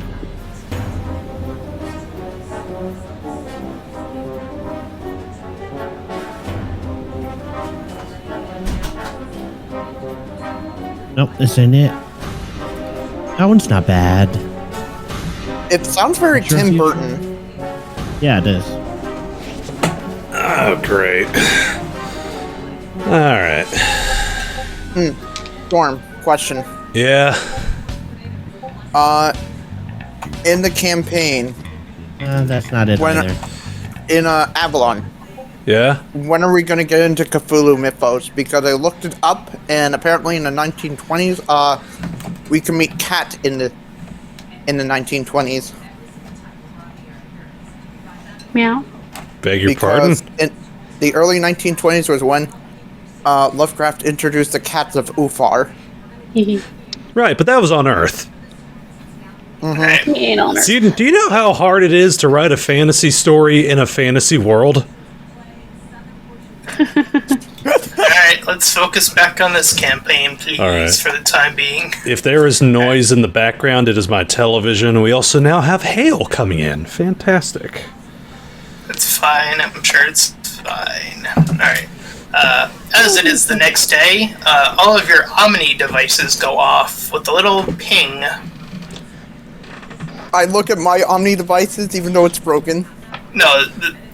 Nope, this ain't it. That one's not bad. It sounds very Sure Tim you- Burton. Yeah, it is. Oh, great. Alright. Storm, question. Yeah. In the campaign, That's not it When- either. in Avalon, Yeah? when are we going to get into Cthulhu mythos? Because I looked it up, and apparently in the 1920s, we can meet Cat in the 1920s. Meow. Beg your pardon? Because in the early 1920s was when Lovecraft introduced the cats of Ulthar. Right, but that was on Earth. Alright. He ain't on her. See, do you know how hard it is to write a fantasy story in a fantasy world? Alright, let's focus back on this campaign, please, Alright. for the time being. If there is noise in the background, it is my television. We also now have hail coming in. Fantastic. It's fine, I'm sure it's fine. Alright. As it is the next day, all of your Omni devices go off with a little ping. I look at my Omni devices, even though it's broken. No,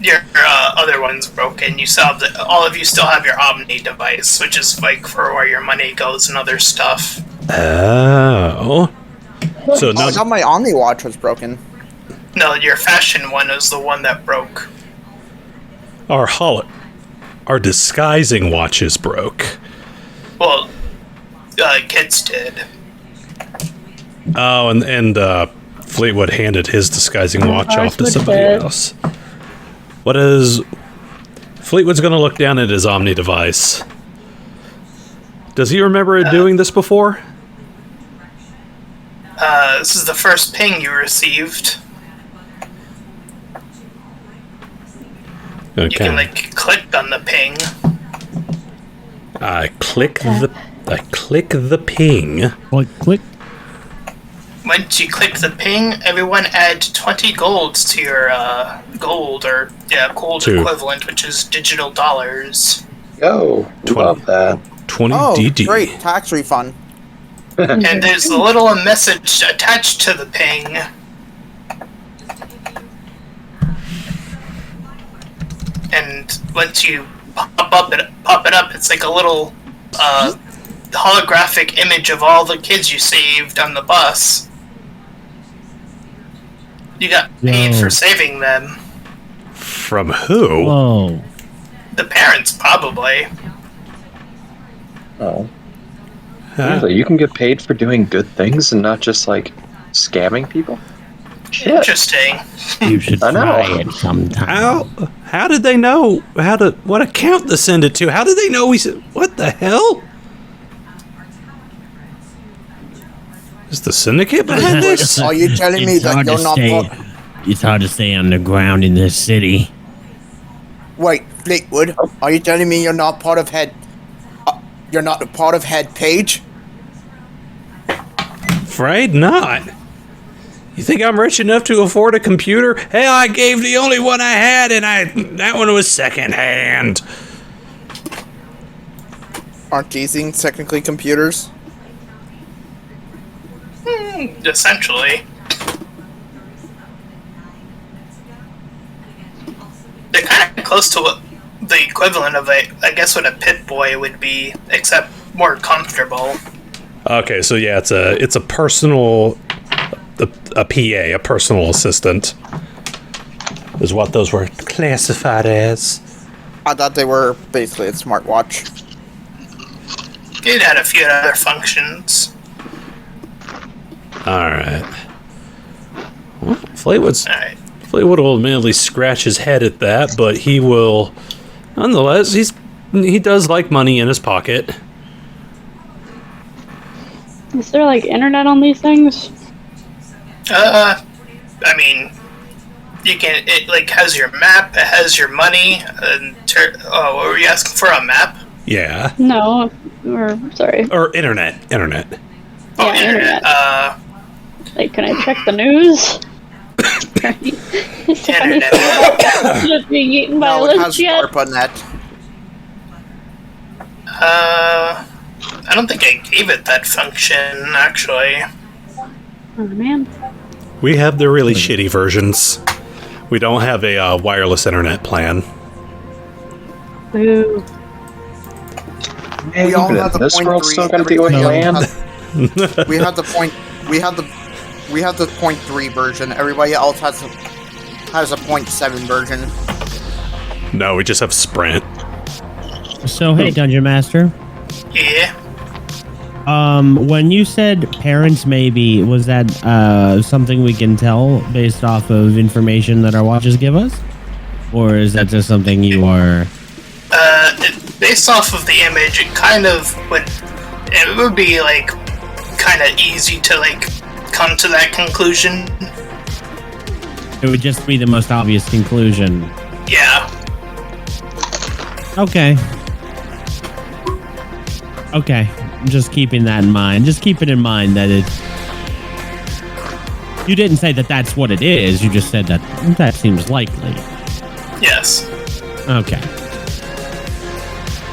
your other one's broken. You still have all of you still have your Omni device, which is like for where your money goes and other stuff. Oh. So I now, thought my Omni watch was broken. No, your fashion one is the one that broke. our disguising watches broke. Well, kids did. Oh, and Fleetwood handed his disguising watch off to Fleetwood somebody did. else. What is... Fleetwood's gonna look down at his Omni device. Does he remember doing this before? This is the first ping you received. Okay. You can like click on the ping. I click the ping. Click. Once you click the ping, everyone add 20 golds to your gold Two. equivalent, which is digital dollars. Yo, love that. 20 Oh, DD. great. Tax refund. And there's a little message attached to the ping. And once you pop it up, it's like a little holographic image of all the kids you saved on the bus. You got paid for saving them. From who? Whoa. The parents, probably. Oh. Really? You can get paid for doing good things and not just, like, scamming people? Shit. Interesting. You should I know. try it sometime. How did they know what account to send it to? How did they know we said, what the hell? Is the syndicate behind this? Are you telling me that you're not It's hard to stay underground in this city. Wait, Fleetwood, are you telling me you're not part of Head... you're not a part of Head Page? Afraid not. You think I'm rich enough to afford a computer? Hell, I gave the only one I had, and that one was secondhand. Aren't these things technically computers? Essentially. They're kind of close to what the equivalent of I guess what a Pip-Boy would be, except more comfortable. Okay, so yeah, it's a personal, a PA, a personal assistant, is what those were classified as. I thought they were basically a smartwatch. It had a few other functions. All right. Well, Fleetwood will admittedly scratch his head at that, but he will, nonetheless, he does like money in his pocket. Is there like internet on these things? I mean, it like has your map, it has your money, and what were you asking for, a map? Yeah. No, or sorry. Or internet. Oh, Yeah, internet. Like, can I check the news? Internet. Just being eaten by No, a it has lizard yet? ARPANET. I don't think I gave it that function, actually. Oh man. We have the really shitty versions. We don't have a wireless internet plan. Boo. We all have the this point world's three. still gonna deal with Everybody else land? has- we have the point. We have the 0.3 version. Everybody else has a 0.7 version. No, we just have Sprint. So, hey, Dungeon Master. Yeah. When you said parents maybe, was that something we can tell based off of information that our watches give us? Or is that just something you are... Based off of the image, it would be like kind of easy to like come to that conclusion. It would just be the most obvious conclusion. Yeah. Okay. Okay. Just keeping that in mind. Just keep it in mind that it... You didn't say that that's what it is. You just said that seems likely. Yes. Okay.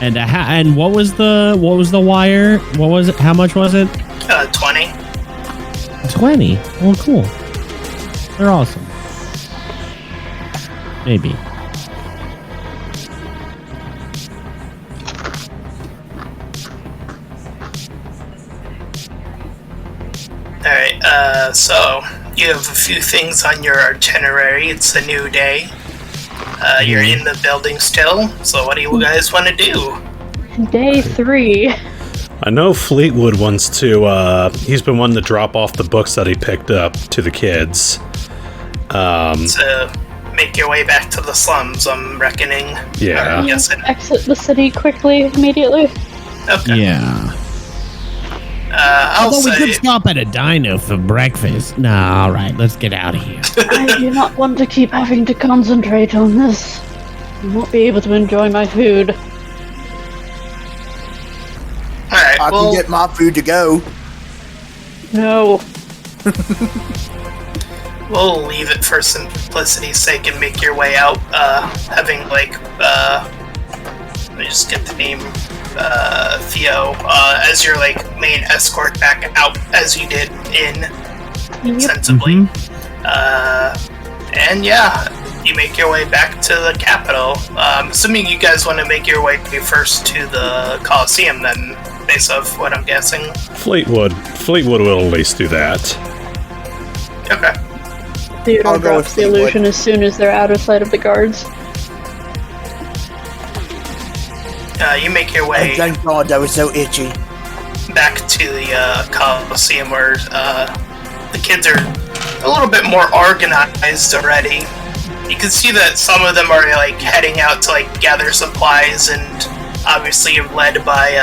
And what was the wire? What was it? How much was it? 20. 20. Oh, cool. They're awesome. Maybe. Alright, so you have a few things on your itinerary. It's a new day. You're in the building still, so what do you guys want to do? Day 3. I know Fleetwood wants to, he's been wanting to drop off the books that he picked up to the kids. To make your way back to the slums, I'm reckoning. Yeah. Or guessing. Exit the city quickly, immediately. Okay. Yeah. I'll Although we say... could stop at a dino for breakfast. Nah, all right, let's get out of here. I do not want to keep having to concentrate on this. I won't be able to enjoy my food. Alright, I can get my food to go. No. we'll leave it for simplicity's sake and make your way out, having, like, let me just get the name Theo, as your like main escort back out as you did in sensibly. And yeah, you make your way back to the capital. Assuming you guys want to make your way first to the Coliseum, then, based off what I'm guessing. Fleetwood will at least do that. Okay. Theodore drops the illusion as soon as they're out of sight of the guards. You make your way. Oh, thank God, that was so itchy. Back to the Coliseum, where the kids are a little bit more organized already. You can see that some of them are like heading out to like gather supplies, and obviously led by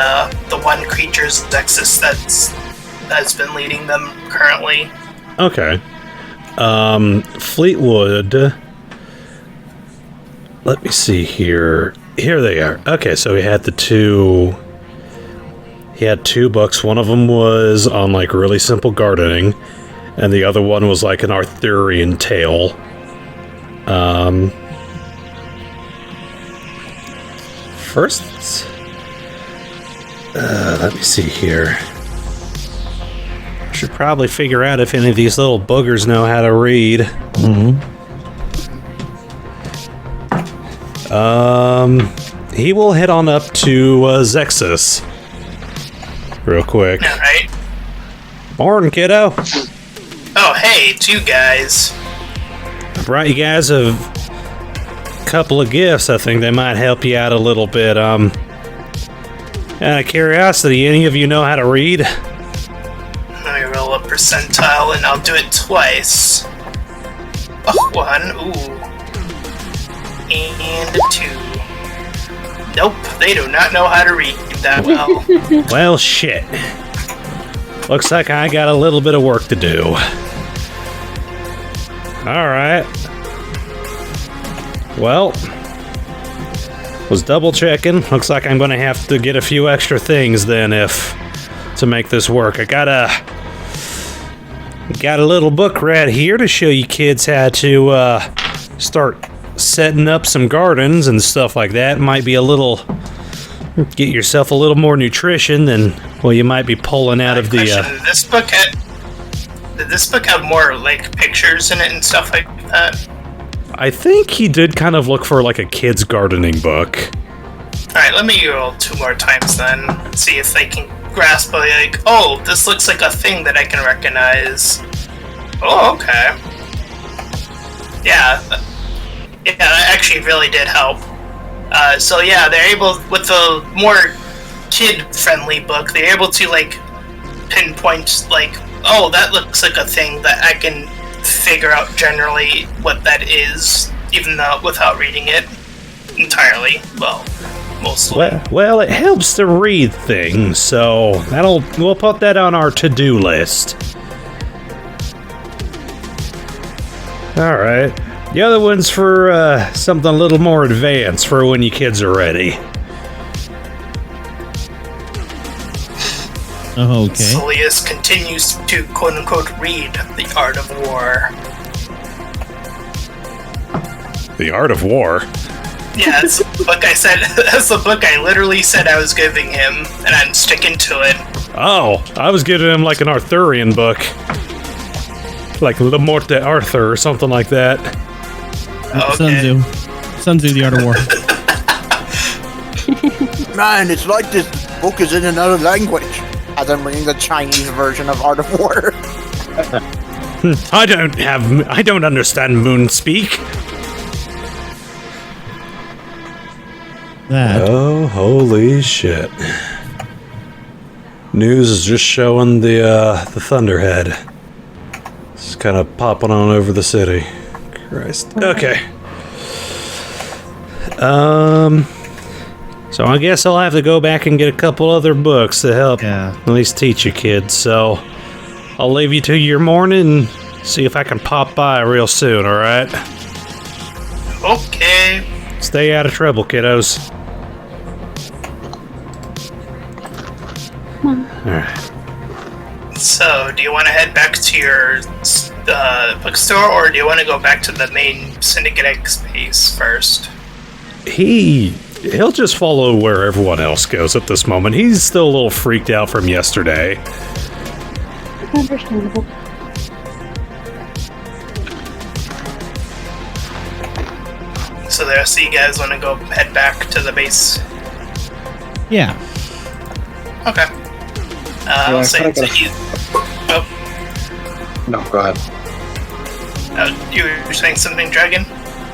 the one creature's Zexus that's been leading them currently. Okay. Fleetwood. Let me see here. Here they are. Okay, so he had two books. One of them was on like really simple gardening, and the other one was like an Arthurian tale. First, let me see here. Should probably figure out if any of these little boogers know how to read. He will head on up to Zexus real quick. All right. Morning, kiddo. Oh, hey, it's you guys. I brought you guys a couple of gifts. I think they might help you out a little bit. Out of curiosity, any of you know how to read? Let me roll a percentile, and I'll do it twice. Oh, 1, ooh. And a 2. Nope, they do not know how to read that well. Well, shit. Looks like I got a little bit of work to do. Alright. Well, was double checking. Looks like I'm gonna have to get a few extra things then to make this work. I got a little book right here to show you kids how to start setting up some gardens and stuff like that. Might be get yourself a little more nutrition than you might be pulling out of the Did this book have more like pictures in it and stuff like that? I think he did kind of look for like a kid's gardening book. Alright, let me roll 2 more times then. See if they can grasp like, oh, this looks like a thing that I can recognize. Oh, okay. Yeah, that actually really did help. So yeah, they're able, with the more kid-friendly book, they're able to like pinpoint like, oh, that looks like a thing that I can figure out generally what that is, even though without reading it entirely. Well, mostly. Well, it helps to read things, so we'll put that on our to-do list. All right. The other one's for something a little more advanced for when you kids are ready. Okay. Soleas continues to quote-unquote read The Art of War. The Art of War? Yeah, that's the book I said. That's the book I literally said I was giving him, and I'm sticking to it. Oh, I was giving him like an Arthurian book. Like Le Morte Arthur or something like that. Okay. Sun Tzu, The Art of War. Man, it's like this book is in another language. As I'm reading the Chinese version of Art of War. I don't understand moon speak. That. Oh, holy shit. News is just showing the Thunderhead. It's kind of popping on over the city. Christ. Okay. So I guess I'll have to go back and get a couple other books to help at least teach you kids. So I'll leave you to your morning and see if I can pop by real soon, alright? Okay. Stay out of trouble, kiddos. Alright. So, do you want to head back to your bookstore, or do you want to go back to the main GispyDangereque space first? He He'll just follow where everyone else goes at this moment. He's still a little freaked out from yesterday. Understandable. So there, so you guys want to go head back to the base? Yeah. Okay. I'll say it's Oh, No, go ahead. you were saying something, Dragon?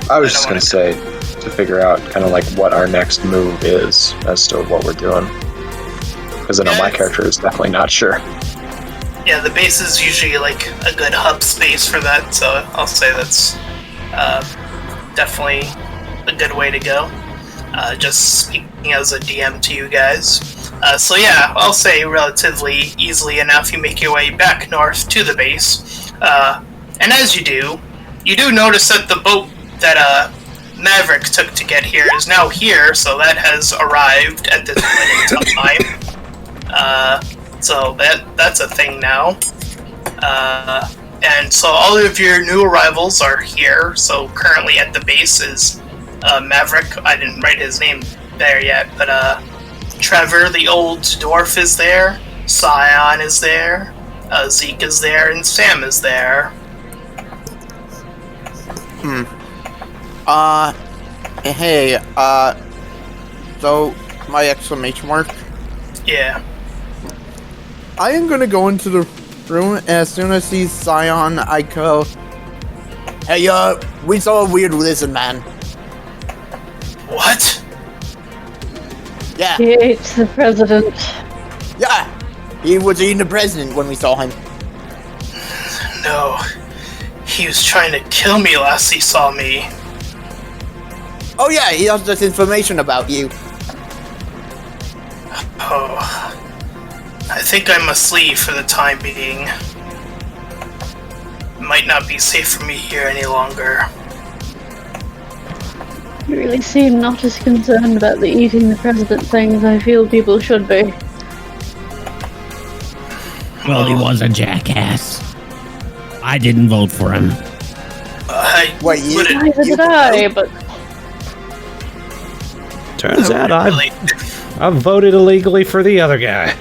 I was just going to say, to figure out kind of like what our next move is as to what we're doing. Because I know my character is definitely not sure. Yeah, the base is usually like a good hub space for that, so I'll say that's definitely a good way to go. Just speaking as a DM to you guys. So yeah, I'll say relatively easily enough you make your way back north to the base. And as you do notice that the boat that Maverick took to get here is now here, so that has arrived at this point in time. So that's a thing now. And so all of your new arrivals are here. So currently at the base is Maverick. I didn't write his name there yet, but Trevor, the old dwarf, is there. Scion is there. Zeke is there, and Sam is there. Hey, so, my exclamation mark. Yeah. I am gonna go into the room, and as soon as I see Scion, I go, hey, we saw a weird lizard man. What? Yeah, It's the president. yeah, he was eating the president when we saw him. No. He was trying to kill me last he saw me. Oh yeah, he has this information about you. Oh. I think I must leave for the time being. It might not be safe for me here any longer. You really seem not as concerned about the eating the president thing as I feel people should be. Well, he was a jackass. I didn't vote for him. Wait, you- wouldn't Neither did I, but Turns out really- I've voted illegally for the other guy.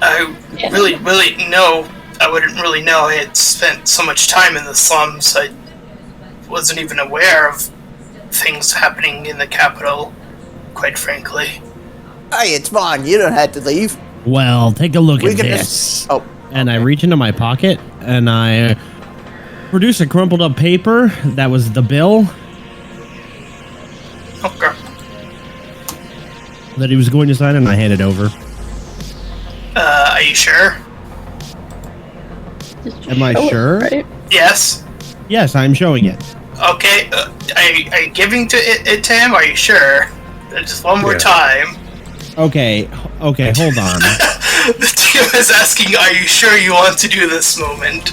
I really know. I wouldn't really know. I had spent so much time in the slums. I wasn't even aware of things happening in the capital, quite frankly. Hey, it's fine. You don't have to leave. Well, take a look We at can this. just. Oh, And I reach into my pocket and I produce a crumpled up paper that was the bill Okay. that he was going to sign, and I hand it over. Are you sure? just Am I show it, sure? right? Yes. Yes, I'm showing it. Okay. Are you giving it to him? Are you sure? Just one more Yeah. time. Okay, hold on. The DM is asking, are you sure you want to do this moment?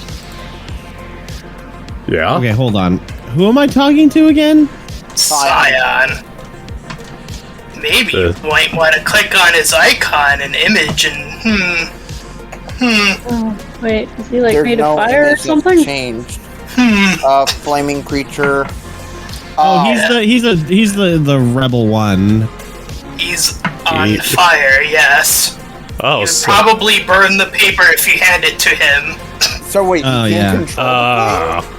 Yeah. Okay, hold on. Who am I talking to again? Scion. Maybe you might want to click on his icon and image and Oh, wait, is he like there's made no of fire or image that's something? changed. Flaming creature. Oh, he's the rebel one. he's on fire, yes. Oh, You would so, probably burn the paper if you hand it to him. So wait, Oh, you yeah. can't control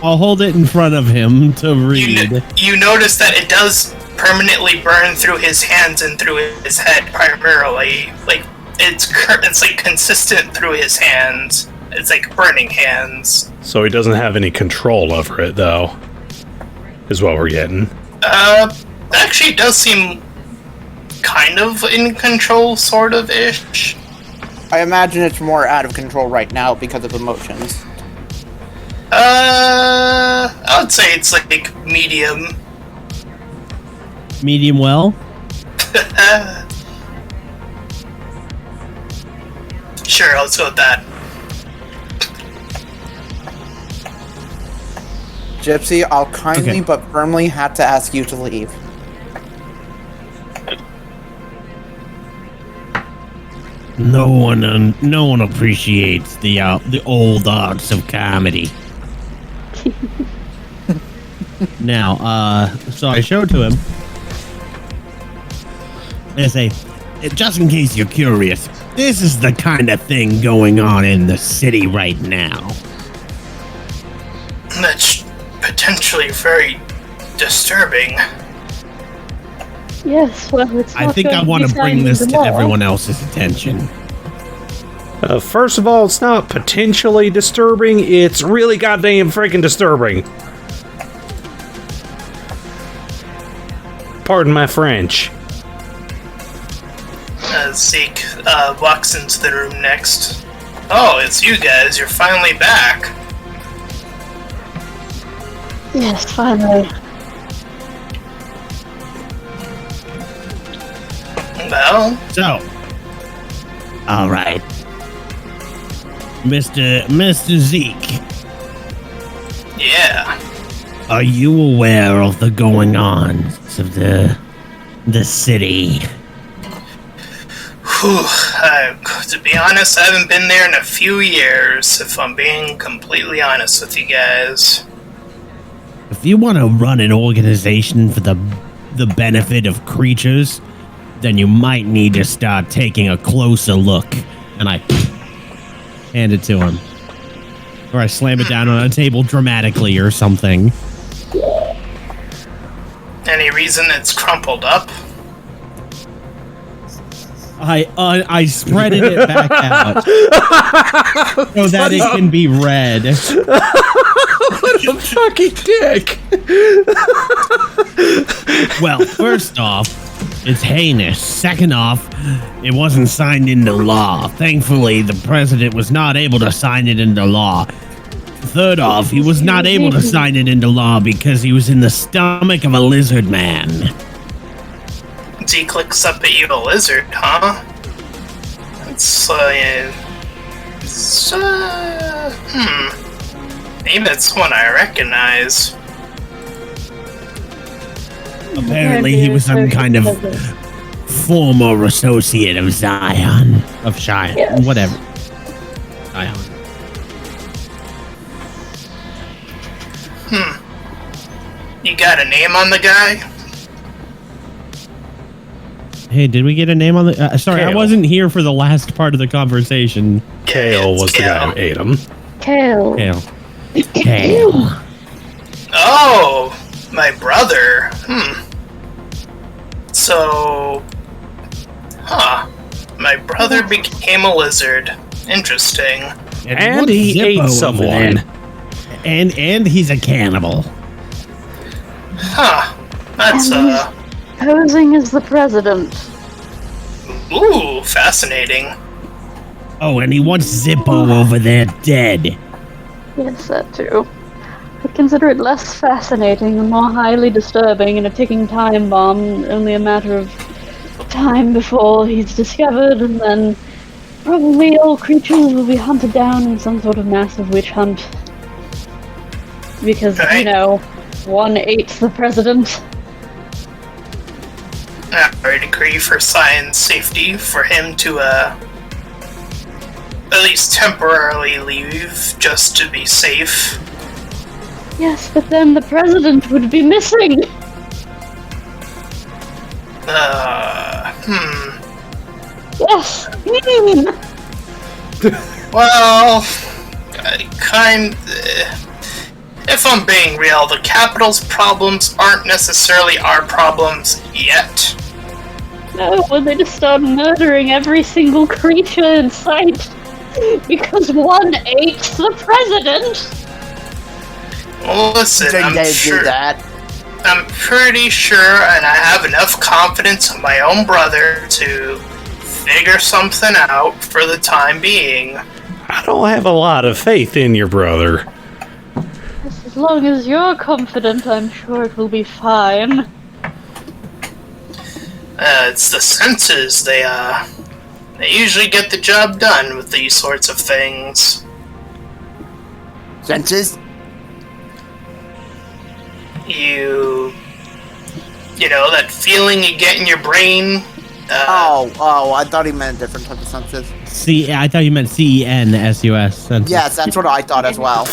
I'll hold it in front of him to read. You notice that it does permanently burn through his hands and through his head primarily. Like, it's like consistent through his hands. It's like burning hands. so he doesn't have any control over it, though, is what we're getting. Actually it does seem kind of in control, sort of ish. I imagine it's more out of control right now because of emotions. I would say it's like medium. Medium well? Sure, let's go with that. Gypsy, I'll kindly Okay. but firmly have to ask you to leave. No one appreciates the old arts of comedy. Now, so I show it to him, I say, just in case you're curious, this is the kind of thing going on in the city right now. That's potentially very disturbing. Yes, well, it's I not think going I want be to bring signed this into to law. everyone else's attention. First of all, it's not potentially disturbing, it's really goddamn freaking disturbing. Pardon my French. Zeke walks into the room next. Oh, it's you guys. You're finally back. Yes, finally. Well, So, all right, Mr. Zeke, yeah. are you aware of the going-ons of the city? Whew. To be honest, I haven't been there in a few years, if I'm being completely honest with you guys. If you want to run an organization for the benefit of creatures, then you might need to start taking a closer look. And I hand it to him. Or I slam it down on a table dramatically or something. Any reason it's crumpled up? I spreaded it back out so that it can be read. What a fucking dick! Well, first off, it's heinous. Second off, it wasn't signed into law. Thankfully, the president was not able to sign it into law. Third off, he was not able to sign it into law because he was in the stomach of a lizard man. Zeke looks up at you, a lizard, huh? Maybe it's one I recognize. Apparently, he was some kind of former associate of Zion. Of Cheyenne. Yes. Whatever. Zion. You got a name on the guy? Hey, did we get a name on the... sorry, I Kale. wasn't here for the last part of the conversation. Kale it's was the guy who Kale. ate him. Kale. Kale. Kale. Oh, my brother. So, my brother became a lizard. Interesting. And what's he Zippo ate over someone. there? And he's a cannibal. That's, Posing as the president. ooh, fascinating. Oh, and he wants Zippo over there dead. Yes, that too. I consider it less fascinating and more highly disturbing and a ticking time bomb, only a matter of time before he's discovered, and then probably all creatures will be hunted down in some sort of massive witch hunt. Because, Right. you know, one ate the president. I agree for science safety for him to, at least temporarily leave just to be safe. Yes, but then the president would be missing. Yes. Well, if I'm being real, the capital's problems aren't necessarily our problems yet. No, when they just start murdering every single creature in sight because one ate the president. Well, listen, Didn't I'm they sure. do that? I'm pretty sure, and I have enough confidence in my own brother to figure something out for the time being. I don't have a lot of faith in your brother. As long as you're confident, I'm sure it will be fine. It's the senses. They usually get the job done with these sorts of things. Senses? You know, that feeling you get in your brain? Oh, I thought he meant a different type of senses. I thought you meant CENSUS. Yes, that's what I thought as well.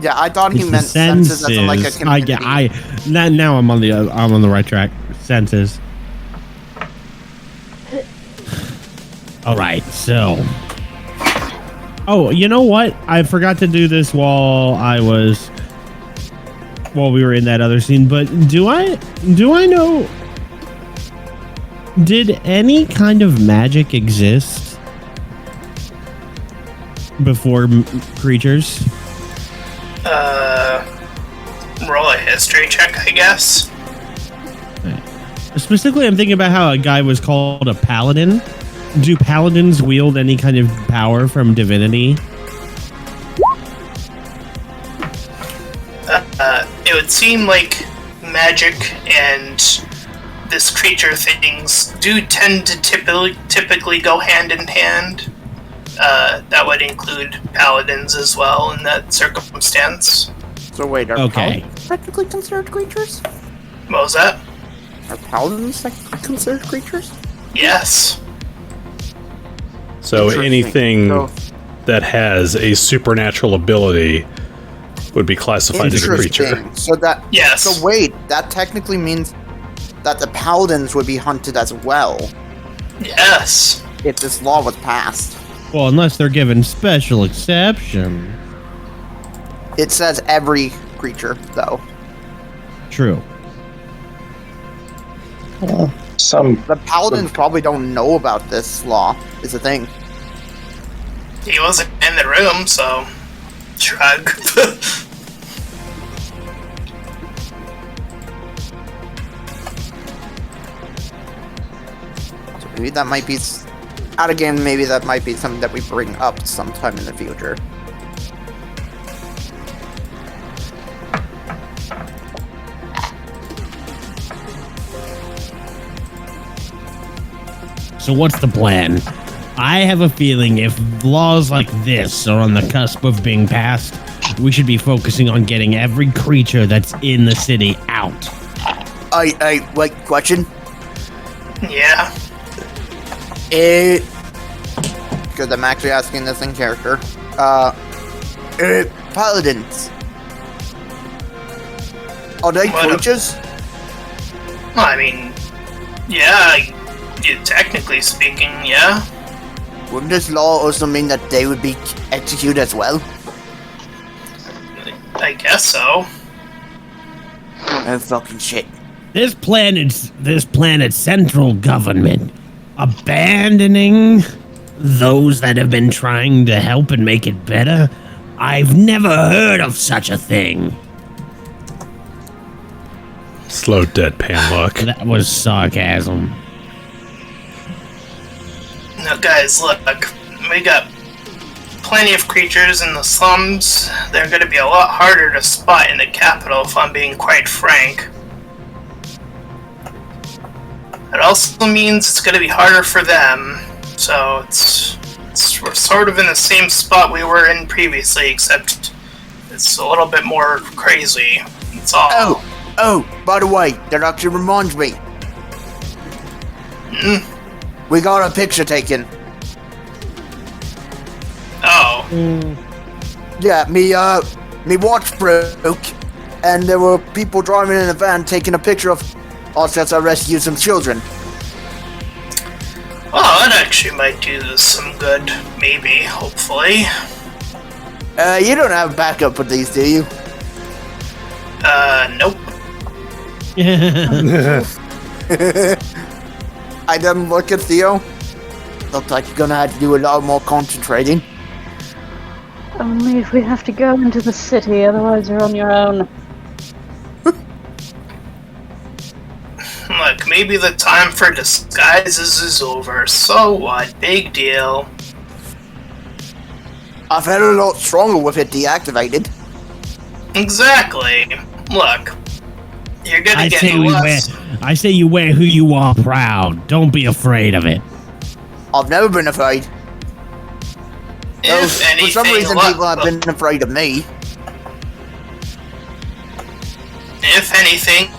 Yeah, I thought he It's meant the senses as in like a community. Now I'm on the right track. Senses. All right, so. Oh, you know what? I forgot to do this while we were in that other scene. But do I know? Did any kind of magic exist before creatures? Roll a history check, I guess. Specifically, I'm thinking about how a guy was called a paladin. Do paladins wield any kind of power from divinity? It would seem like magic and this creature things do tend to typically go hand in hand. That would include paladins as well in that circumstance. So wait, are Okay. paladins technically considered creatures? What was that? Are paladins considered creatures? Yes. So Interesting. anything So- that has a supernatural ability would be classified as a creature. Interesting. So that Yes. So wait, that technically means that the paladins would be hunted as well Yes. if this law was passed. Well, unless they're given special exception. It says every creature, though. True. Some The paladins probably don't know about this law, is the thing. He wasn't in the room, so shrug. So maybe that might be out of game. Maybe that might be something that we bring up sometime in the future. So what's the plan? I have a feeling if laws like this are on the cusp of being passed, we should be focusing on getting every creature that's in the city out. Wait, question? Yeah. Because I'm actually asking this in character. Paladins. Are they What a- creatures? Well, I mean, yeah, technically speaking, yeah. Wouldn't this law also mean that they would be executed as well? I guess so. Oh, fucking shit. This planet's central government abandoning those that have been trying to help and make it better. I've never heard of such a thing. Slow deadpan look. That was sarcasm. No, guys, look, we got plenty of creatures in the slums. They're going to be a lot harder to spot in the capital, if I'm being quite frank. It also means it's going to be harder for them. So we're sort of in the same spot we were in previously, except it's a little bit more crazy. It's all. Oh, by the way, that actually reminds me. We got a picture taken. Oh. Yeah, me watch broke, and there were people driving in a van taking a picture of us as I rescued some children. Well, that actually might do some good, maybe, hopefully. You don't have backup for these, do you? Nope. I then look at Theo. Looks like you're gonna have to do a lot more concentrating. Only if we have to go into the city, otherwise you're on your own. Look, maybe the time for disguises is over. So what? Big deal. I felt a lot stronger with it deactivated. Exactly. Look, you're gonna I get say you wear who you are proud. Don't be afraid of it. I've never been afraid. If anything, For some reason, look, people have been afraid of me. If anything,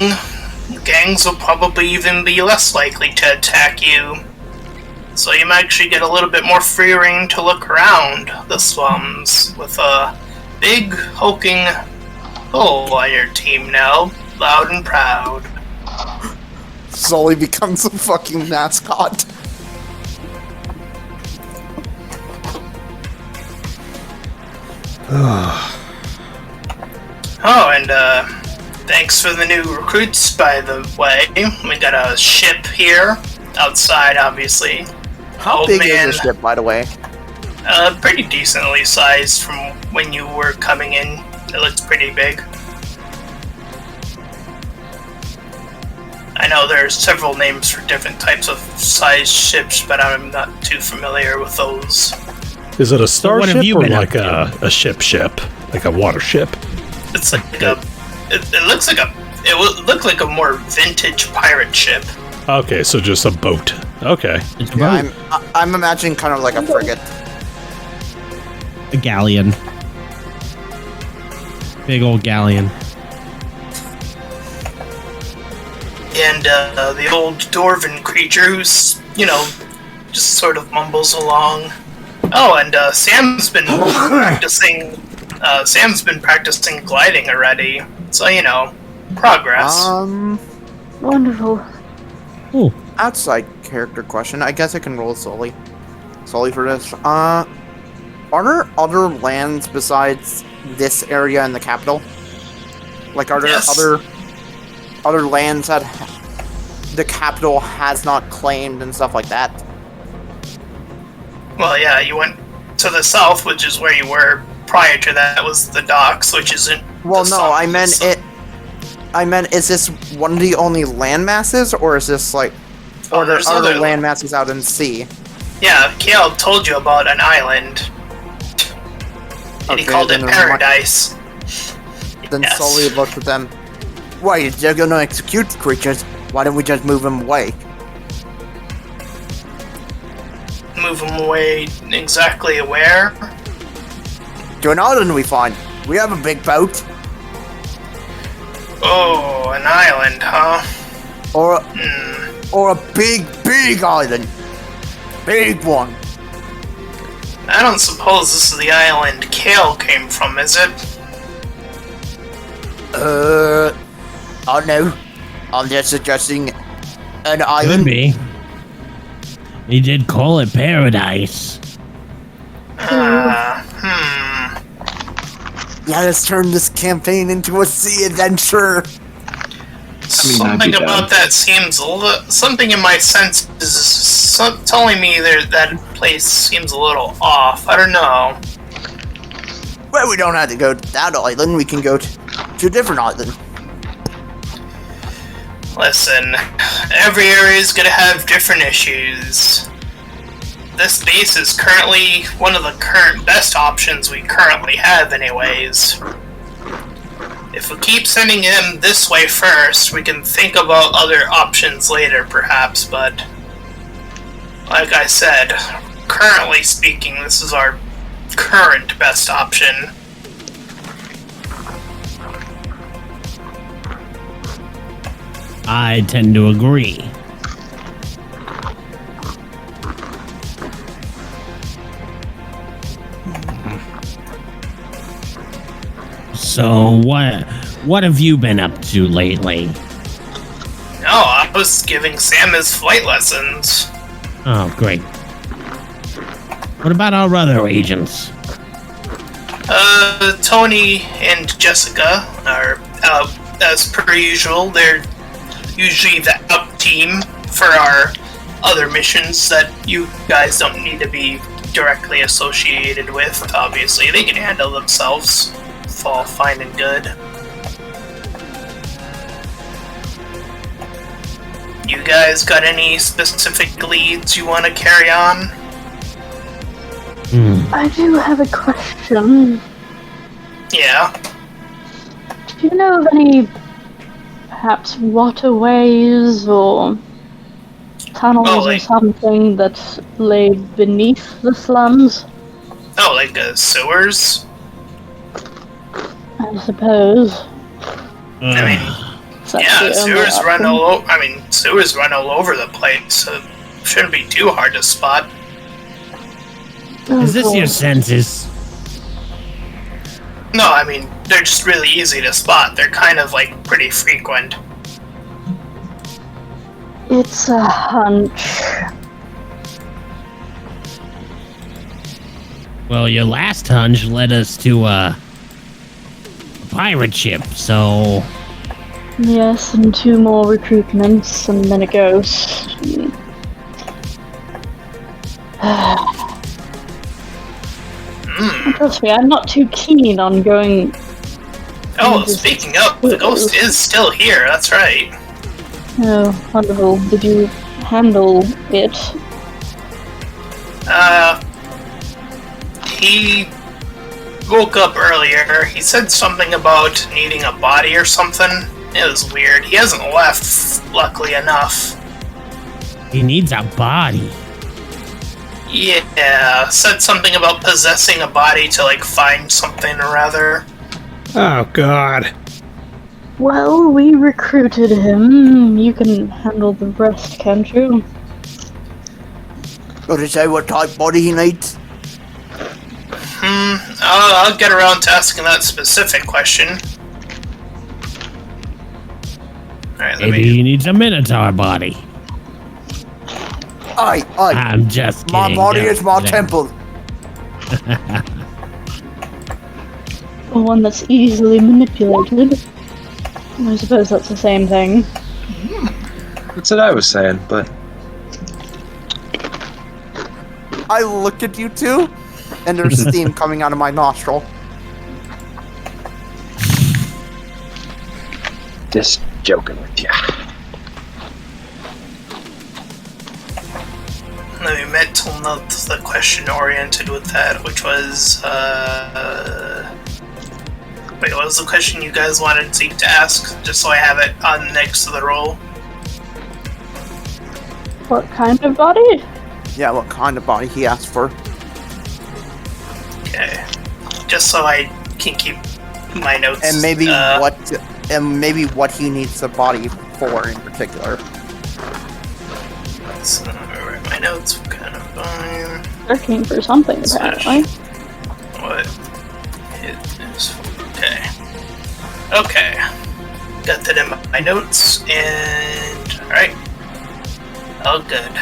gangs will probably even be less likely to attack you. So you might actually get a little bit more free reign to look around the slums with big hulking bull on your team now, loud and proud. Sully becomes a fucking mascot. Oh, and thanks for the new recruits, by the way. We got a ship here, outside, obviously. How big is the ship, by the way? Pretty decently sized from when you were coming in. It looks pretty big. I know there's several names for different types of sized ships, but I'm not too familiar with those. Is it a what starship have you or been up like a ship, like a water ship? It's like it looks like it would look like a more vintage pirate ship. Okay, so just a boat. Okay. It's Yeah, I'm imagining kind of like a frigate. a galleon. Big old galleon. And the old dwarven creature who's, just sort of mumbles along. Oh, and Sam's been practicing. Sam's been practicing gliding already, so progress. Wonderful. Oh, Outside character question. I guess I can roll Sully for this. Are there other lands besides this area in the capital? Like, are there Yes. other lands that the capital has not claimed and stuff like that? Well, yeah, you went to the south, which is where you were prior to that. Was the docks, which isn't. Well, the no, south, I meant so- it. I meant, is this one of the only land masses, or is this like, Oh, or there there's are other other- land masses out in sea? Yeah, Kale told you about an island, and he Okay, called it then never mind. Paradise. Then Yes. Sully looked at them. Wait, if they're gonna execute the creatures, why don't we just move them away? Move him away exactly where? To an island we find. We have a big boat. Oh, an island, huh? Or Hmm. or a big island. Big one. I don't suppose this is the island Kale came from, is it? I don't know. I'm just suggesting an could island. be. He did call it paradise. Let us turn this campaign into a sea adventure. Something about that seems a little. Something in my sense is telling me that place seems a little off. I don't know. Well, we don't have to go to that island. We can go to a different island. Listen, every area is gonna have different issues. This base is currently one of the current best options we currently have, anyways. If we keep sending him this way first, we can think about other options later, perhaps, but like I said, currently speaking, this is our current best option. I tend to agree. So what have you been up to lately? No, I was giving Sam his flight lessons. Oh, great. What about our other agents? Tony and Jessica are out as per usual. They're usually the up team for our other missions that you guys don't need to be directly associated with. Obviously, they can handle themselves. It's all fine and good. You guys got any specific leads you want to carry on? I do have a question. Yeah. Do you know of any, perhaps, waterways or tunnels Oh, like- or something that lay beneath the slums? Oh, like sewers? I suppose. I mean, That's the yeah, only sewers run option. all over. I mean, sewers run all over the place, so it shouldn't be too hard to spot. Is this Oh, your God. census? No, I mean, they're just really easy to spot. They're kind of, like, pretty frequent. It's a hunch. Well, your last hunch led us to a pirate ship, so... Yes, and 2 more recruitments, and then a ghost. Trust me, I'm not too keen on going... Oh, speaking of, the ghost is still here, that's right. Oh, wonderful. Did you handle it? He woke up earlier. He said something about needing a body or something. It was weird. He hasn't left, luckily enough. He needs a body. Yeah, said something about possessing a body to, like, find something or other. Oh, God. Well, we recruited him. You can handle the rest, can't you? Got to say what type body he needs? I'll get around to asking that specific question. Alright, Maybe he needs a Minotaur body. Aye. I'm just My kidding. body is my No. temple. One that's easily manipulated. I suppose that's the same thing. That's what I was saying, but I look at you two, and there's steam coming out of my nostril. just joking with you. Let me mental note the question oriented with that, which was, wait, what was the question you guys wanted Zeke to ask? Just so I have it on next to the roll. What kind of body? Yeah, what kind of body he asked for? Okay. Just so I can keep my notes. And maybe what he needs the body for in particular. So, write my notes. What kind of bone? Looking for something, apparently. What it is. Okay. Okay. Got that in my notes, and alright. All good.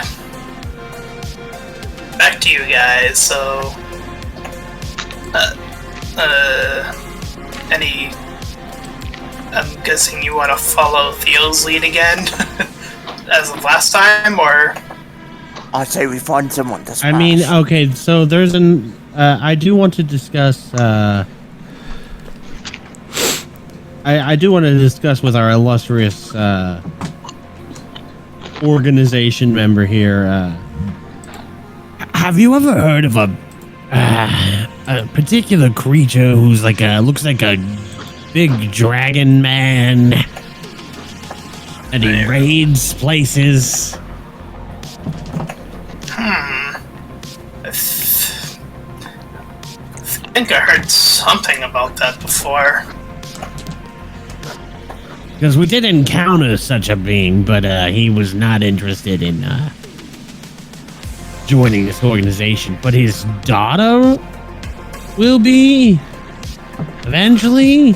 Back to you guys, so... any... I'm guessing you want to follow Theo's lead again? As of last time, or... I say we find someone to smash. I mean, okay, so there's an... I do want to discuss... I do want to discuss with our illustrious organization member here. Have you ever heard of a particular creature who's like looks like a big dragon man, and he raids places? I think I heard something about that before. Because we did encounter such a being, but he was not interested in joining this organization. But his daughter will be eventually.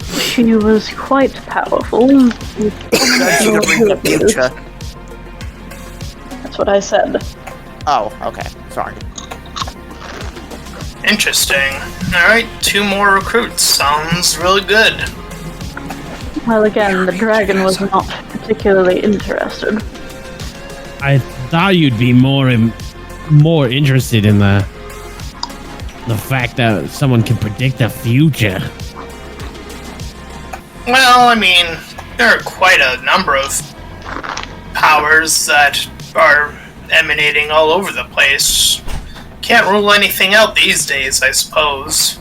She was quite powerful. She could read the future. That's what I said. Oh, okay. Sorry. Interesting. Alright, 2 more recruits. Sounds really good. Well, again, the dragon was not particularly interested. I thought you'd be more interested in the fact that someone can predict the future. Well, I mean, there are quite a number of powers that are emanating all over the place. Can't rule anything out these days, I suppose.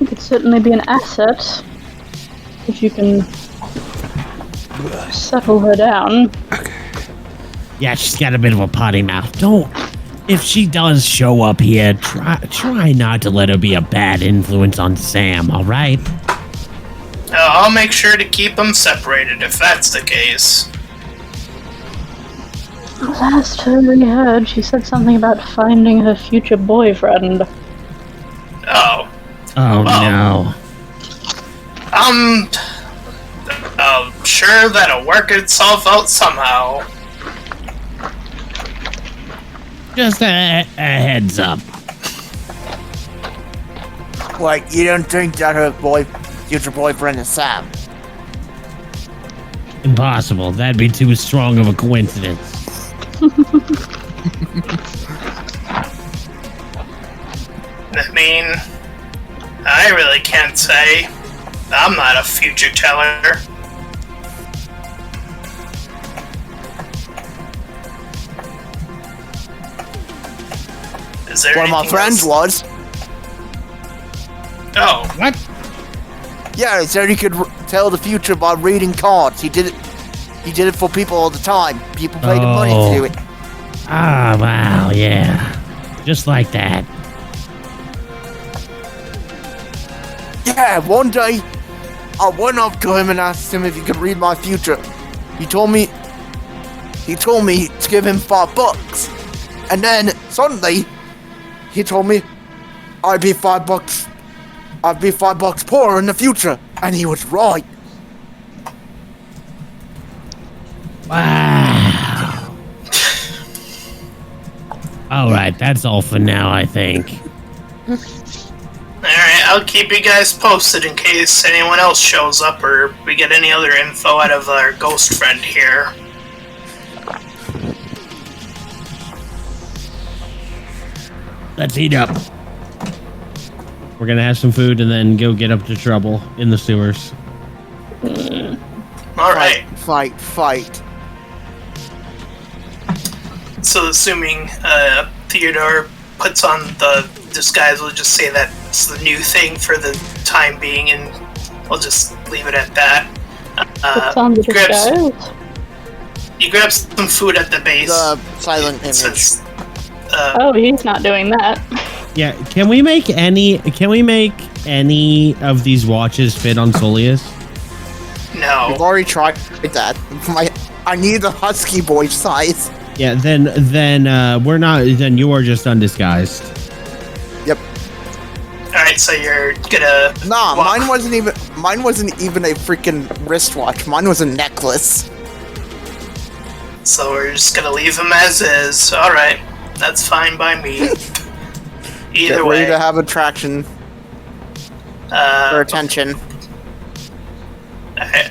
It could certainly be an asset if you can settle her down. Yeah, she's got a bit of a potty mouth. If she does show up here, try not to let her be a bad influence on Sam, alright? I'll make sure to keep them separated if that's the case. Last we heard, she said something about finding her future boyfriend. Oh. Oh no. I'm sure that'll work itself out somehow. Just a heads up. Wait, you don't think that her future boyfriend is Sam? Impossible. That'd be too strong of a coincidence. I mean, I really can't say. I'm not a future teller. Is there One of my anything friends else? was. Oh, What? Yeah, he said he could tell the future by reading cards. He did it. He did it for people all the time. People paid him money to do it. Ah, wow, yeah. Just like that. Yeah, one day I went up to him and asked him if he could read my future. He told me to give him $5. And then suddenly he told me I'd be $5 poorer in the future. And he was right. Wow. Alright, that's all for now, I think. alright, I'll keep you guys posted in case anyone else shows up or we get any other info out of our ghost friend here. Let's eat up. We're gonna have some food and then go get up to trouble in the sewers. Alright, Fight. so assuming Theodore puts on the disguise, we'll just say that's the new thing for the time being and we'll just leave it at that. Puts on the disguise. You grab some food at the base. The silent image. Since, Oh, he's not doing that. Yeah, can we make any of these watches fit on Soleas? We've no. already tried that. I need the husky boy size. Yeah, then we're not. Then you are just undisguised. Yep. Alright, so you're gonna. Nah, walk- mine wasn't even a freaking wristwatch. Mine was a necklace. So we're just gonna leave him as is. Alright, that's fine by me. Either Get way. ready to have attraction or attention.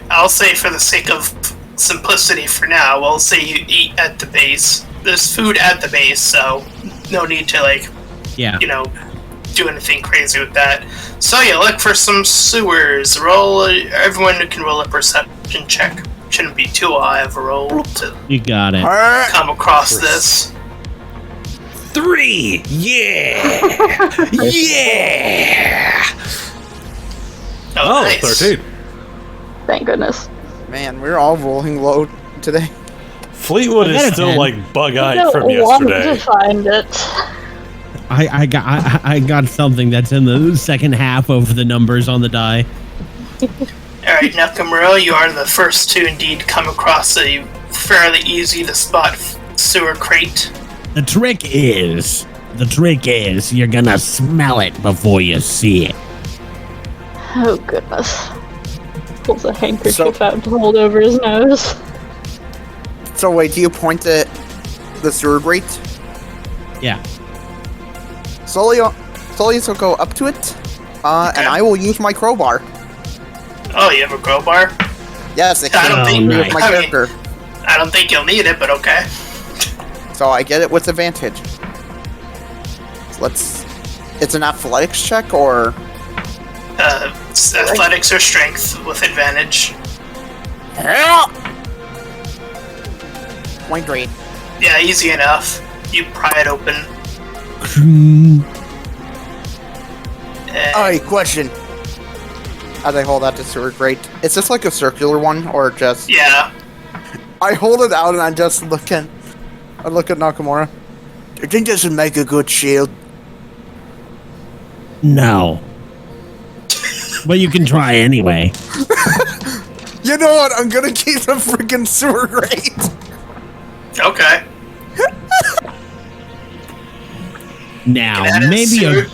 I'll say for the sake of simplicity for now, we'll say you eat at the base. There's food at the base, so no need to Yeah. do anything crazy with that. So yeah, look for some sewers. Everyone can roll a perception check. Shouldn't be too high of a roll to You got it. come across this. 3! Yeah! Yeah! Oh, Nice. 13. Thank goodness. Man, we're all rolling low today. Fleetwood I is got a still 10. like bug-eyed I from don't want to yesterday. find it. I got something that's in the second half of the numbers on the die. Alright, Nakamura, you are the first to indeed come across a fairly easy to spot sewer crate. The trick is you're gonna smell it before you see it. Oh goodness. Pulls a handkerchief So- out to hold over his nose. So wait, do you point at the sewer grate? Yeah. Soleas will go up to it, and I will use my crowbar. Oh, you have a crowbar? Yes, it I don't can think- be with my I mean- character. I don't think you'll need it, but okay. So I get it with advantage. So it's an athletics check, or It's athletics or strength with advantage. point grade. Yeah, easy enough. You pry it open. And Alright, question. As I hold out the sewer grate, is this like a circular one, or just? yeah, I hold it out and I just look at Nakamura. Do you think this would make a good shield? No. But you can try anyway. You know what? I'm gonna keep the freaking sewer grate. okay. Now, Add a maybe sewer-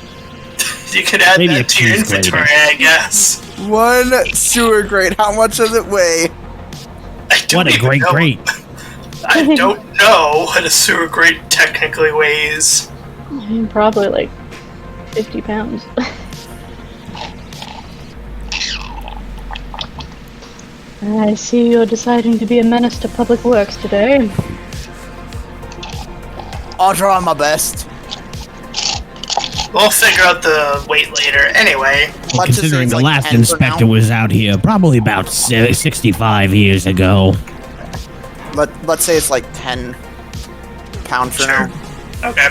You could add maybe a that to your cheese grater. inventory, I guess. 1 sewer grate. How much does it weigh? I don't what a even great know. great. I don't know what a sewer grate technically weighs. Probably like 50 pounds. I see you're deciding to be a menace to public works today. I'll try my best. We'll figure out the weight later. Anyway, Let's just say Considering it's the like last 10 for inspector now. was out here probably about 65 years ago. Let's say it's like 10 pounds for Sure. now. okay.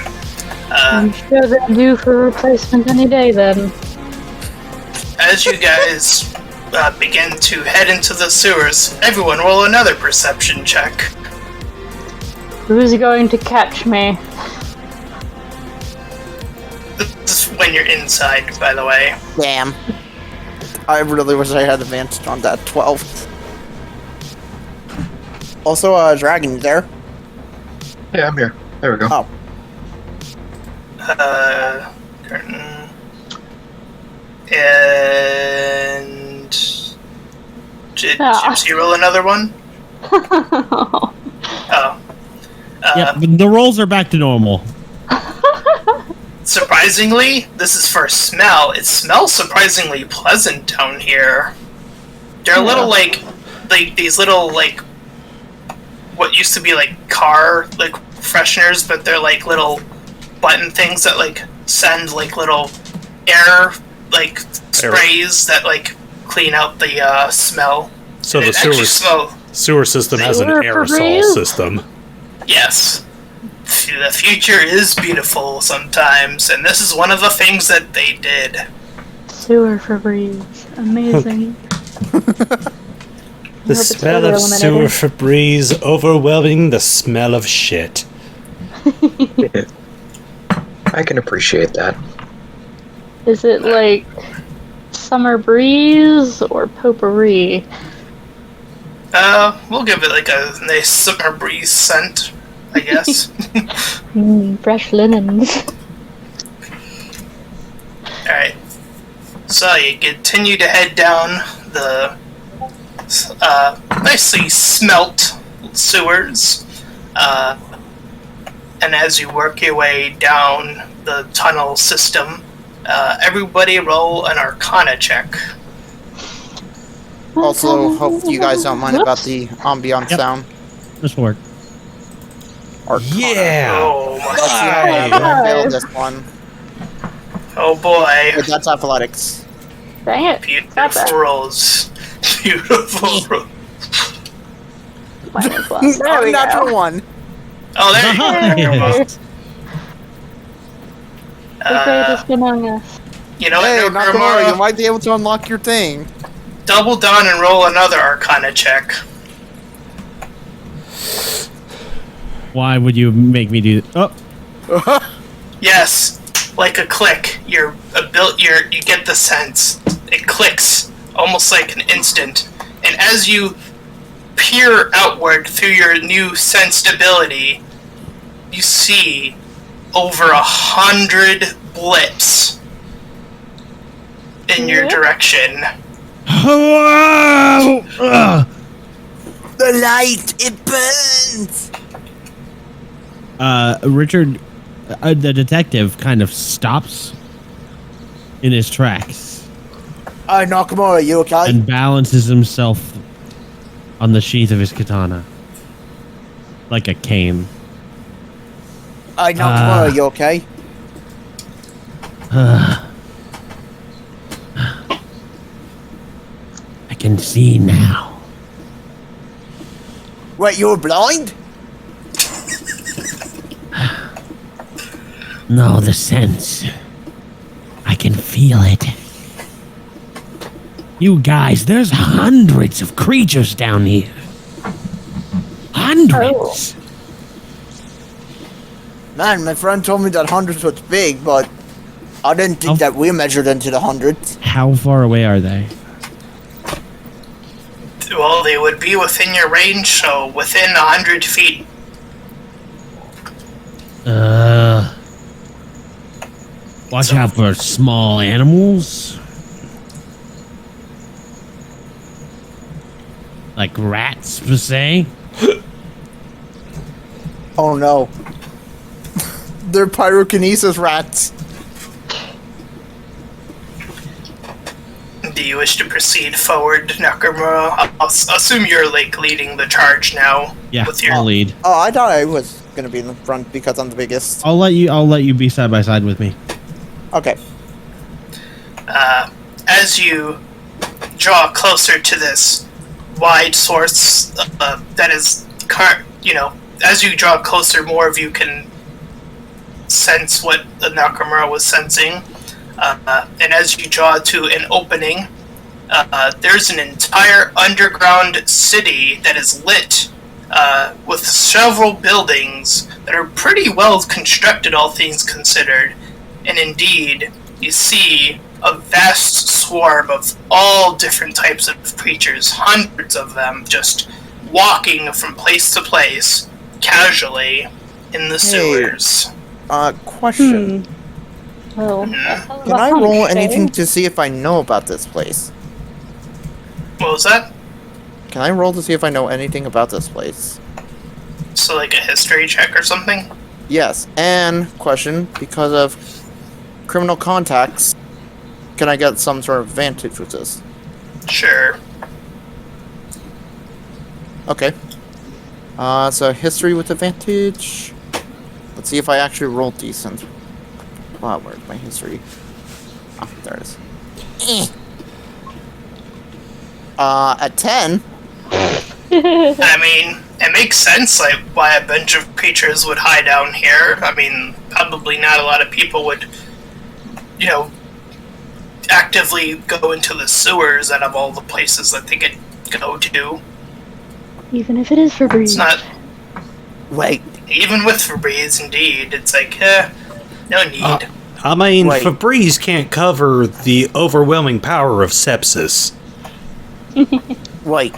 I'm sure they're due for replacement any day then. As you guys begin to head into the sewers, everyone roll another perception check. Who's going to catch me? This is when you're inside, by the way. Damn. I really wish I had advanced on that 12. Also, Dragon, you there? Yeah, I'm here. There we go. Oh. Curtain. And... Did Gypsy roll another one? Oh. Yep, but the rolls are back to normal. Surprisingly, this is for smell. It smells surprisingly pleasant down here. There are little like these little like what used to be like car like fresheners, but they're like little button things that like send like little air like sprays that like clean out the smell. So And the it actually sewer system has an Sewer aerosol breeze? system. Yes. The future is beautiful sometimes, and this is one of the things that they did. Sewer Febreze. Amazing. The smell of sewer Febreze overwhelming the smell of shit. I can appreciate that. Is it like summer breeze or potpourri? We'll give it like a nice summer breeze scent, I guess. Fresh linens. Alright. So you continue to head down the nicely smelt sewers. And as you work your way down the tunnel system, everybody roll an Arcana check. Also, hope you guys don't mind about the ambient Yep. sound. This work. Arcana. Yeah! Oh my Let's see how I Nice. failed this one. Oh boy. But that's athletics. Dang it. Got Beautiful that. rolls. Beautiful rolls. Minus one. There we Natural go. one. Oh, there you go. Hey. Never The greatest among us. You know Hey, what, Nakamura, you Nakamura? might be able to unlock your thing. Double down and roll another Arcana check. Why would you make me do that? Oh, Yes, like a click. You get the sense. It clicks almost like an instant. And as you peer outward through your new sensed ability, you see over 100 blips in your Yeah. direction. Whoa! Ugh. The light, it burns. Richard, the detective, kind of stops in his tracks Nakamura, you okay? and balances himself on the sheath of his katana, like a cane. Nakamura, you okay? I can see now. Wait, you're blind? No, the sense. I can feel it. You guys, there's hundreds of creatures down here. Hundreds. Man, my friend told me that hundreds was big, but I didn't think that we measured into the hundreds. How far away are they? Well, they would be within your range, so within 100 feet. Watch So- out for small animals. Like rats, per se. Oh no. They're pyrokinesis rats. Do you wish to proceed forward, Nakamura? I'll assume you're like leading the charge now. Yeah, With your I'll lead. Oh, I thought I was gonna be in the front because I'm the biggest. I'll let you be side by side with me. Okay. As you draw closer to this wide source that is, as you draw closer, more of you can sense what the Nakamura was sensing. And as you draw to an opening, there's an entire underground city that is lit with several buildings that are pretty well constructed, all things considered. And indeed, you see a vast swarm of all different types of creatures, hundreds of them, just walking from place to place, casually, in the sewers. Question. Well, Mhm. Can I roll anything to see if I know about this place? What was that? Can I roll to see if I know anything about this place? So, like a history check or something? Yes. And question, because of criminal contacts, can I get some sort of advantage with this? Sure. Okay. So history with advantage. Let's see if I actually roll decent. Wow, where's my history? Ah, there it is. At 10. I mean, it makes sense, like, why a bunch of creatures would hide down here. I mean, probably not a lot of people would, actively go into the sewers out of all the places that they could go to. Even if it is for breeze. It's not, Wait. even with Febreze, indeed, it's like, no need. I mean, Wait. Febreze can't cover the overwhelming power of sepsis. Wait.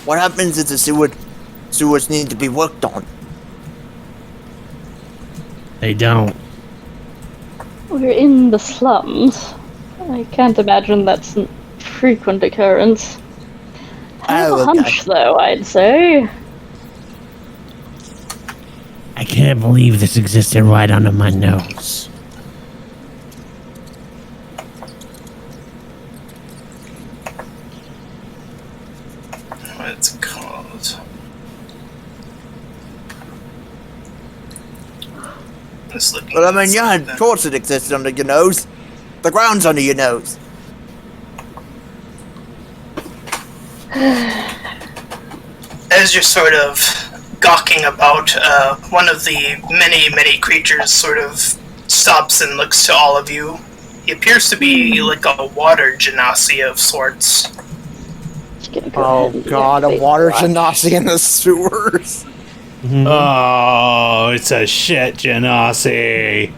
What happens if the sewers need to be worked on? They don't. We're in the slums. I can't imagine that's a frequent occurrence. I have Oh, a okay. hunch, though, I'd say. I can't believe this existed right under my nose. What's it called? Just looking Well, I at mean, yeah, something. of course it exists under your nose. The ground's under your nose. As you're sort of gawking about, one of the many, many creatures sort of stops and looks to all of you. He appears to be like a water genasi of sorts. Just gonna go Oh ahead and god, a deactivate water that. genasi in the sewers. Oh, it's a shit genasi.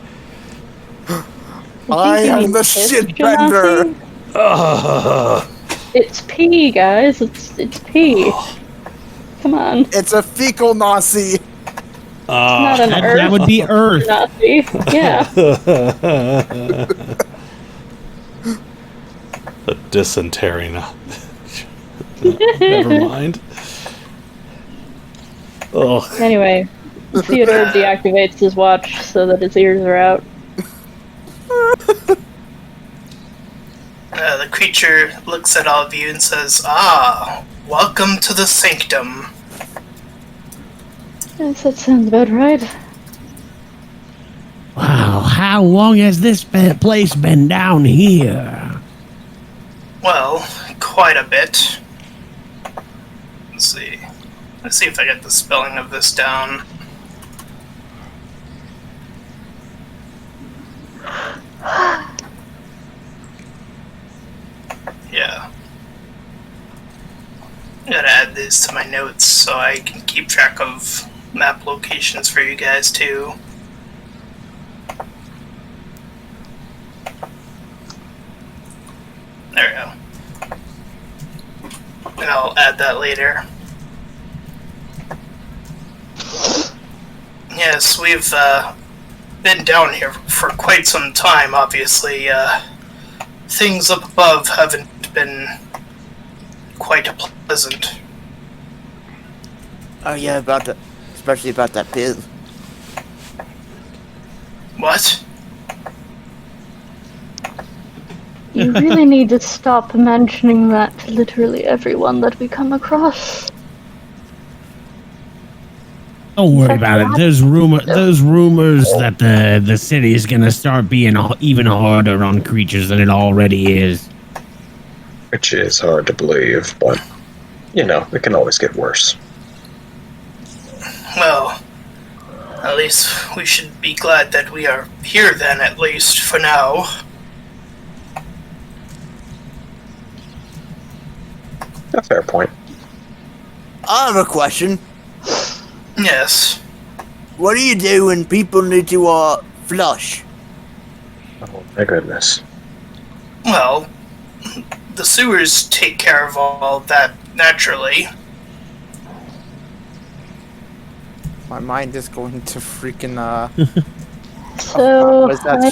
I think am you the mean shit piss bender. Ugh. It's pee, guys. It's pee. Come on. It's a fecal nasi. Not an earth That would be Earth. Nazi. Yeah. The dysentery. Never mind. Oh, Anyway, Theodore deactivates his watch so that his ears are out. The creature looks at all of you and says, "Ah, welcome to the sanctum." Yes, that sounds about right. Wow, how long has this place been down here? Well, quite a bit. Let's see. Let's see if I get the spelling of this down. Yeah. I gotta add these to my notes so I can keep track of map locations for you guys too. There we go. And I'll add that later. Yes, we've been down here for quite some time, obviously. Things up above haven't been quite pleasant. Oh yeah, about that, especially about that pill. What? You really need to stop mentioning that to literally everyone that we come across. Don't worry about it. There's rumors that the city is gonna start being even harder on creatures than it already is. Which is hard to believe, but, you know, it can always get worse. Well, at least we should be glad that we are here then, at least for now. A fair point. I have a question. Yes. What do you do when people need to flush? Oh my goodness. Well, the sewers take care of all that naturally. My mind is going to freaking So, was that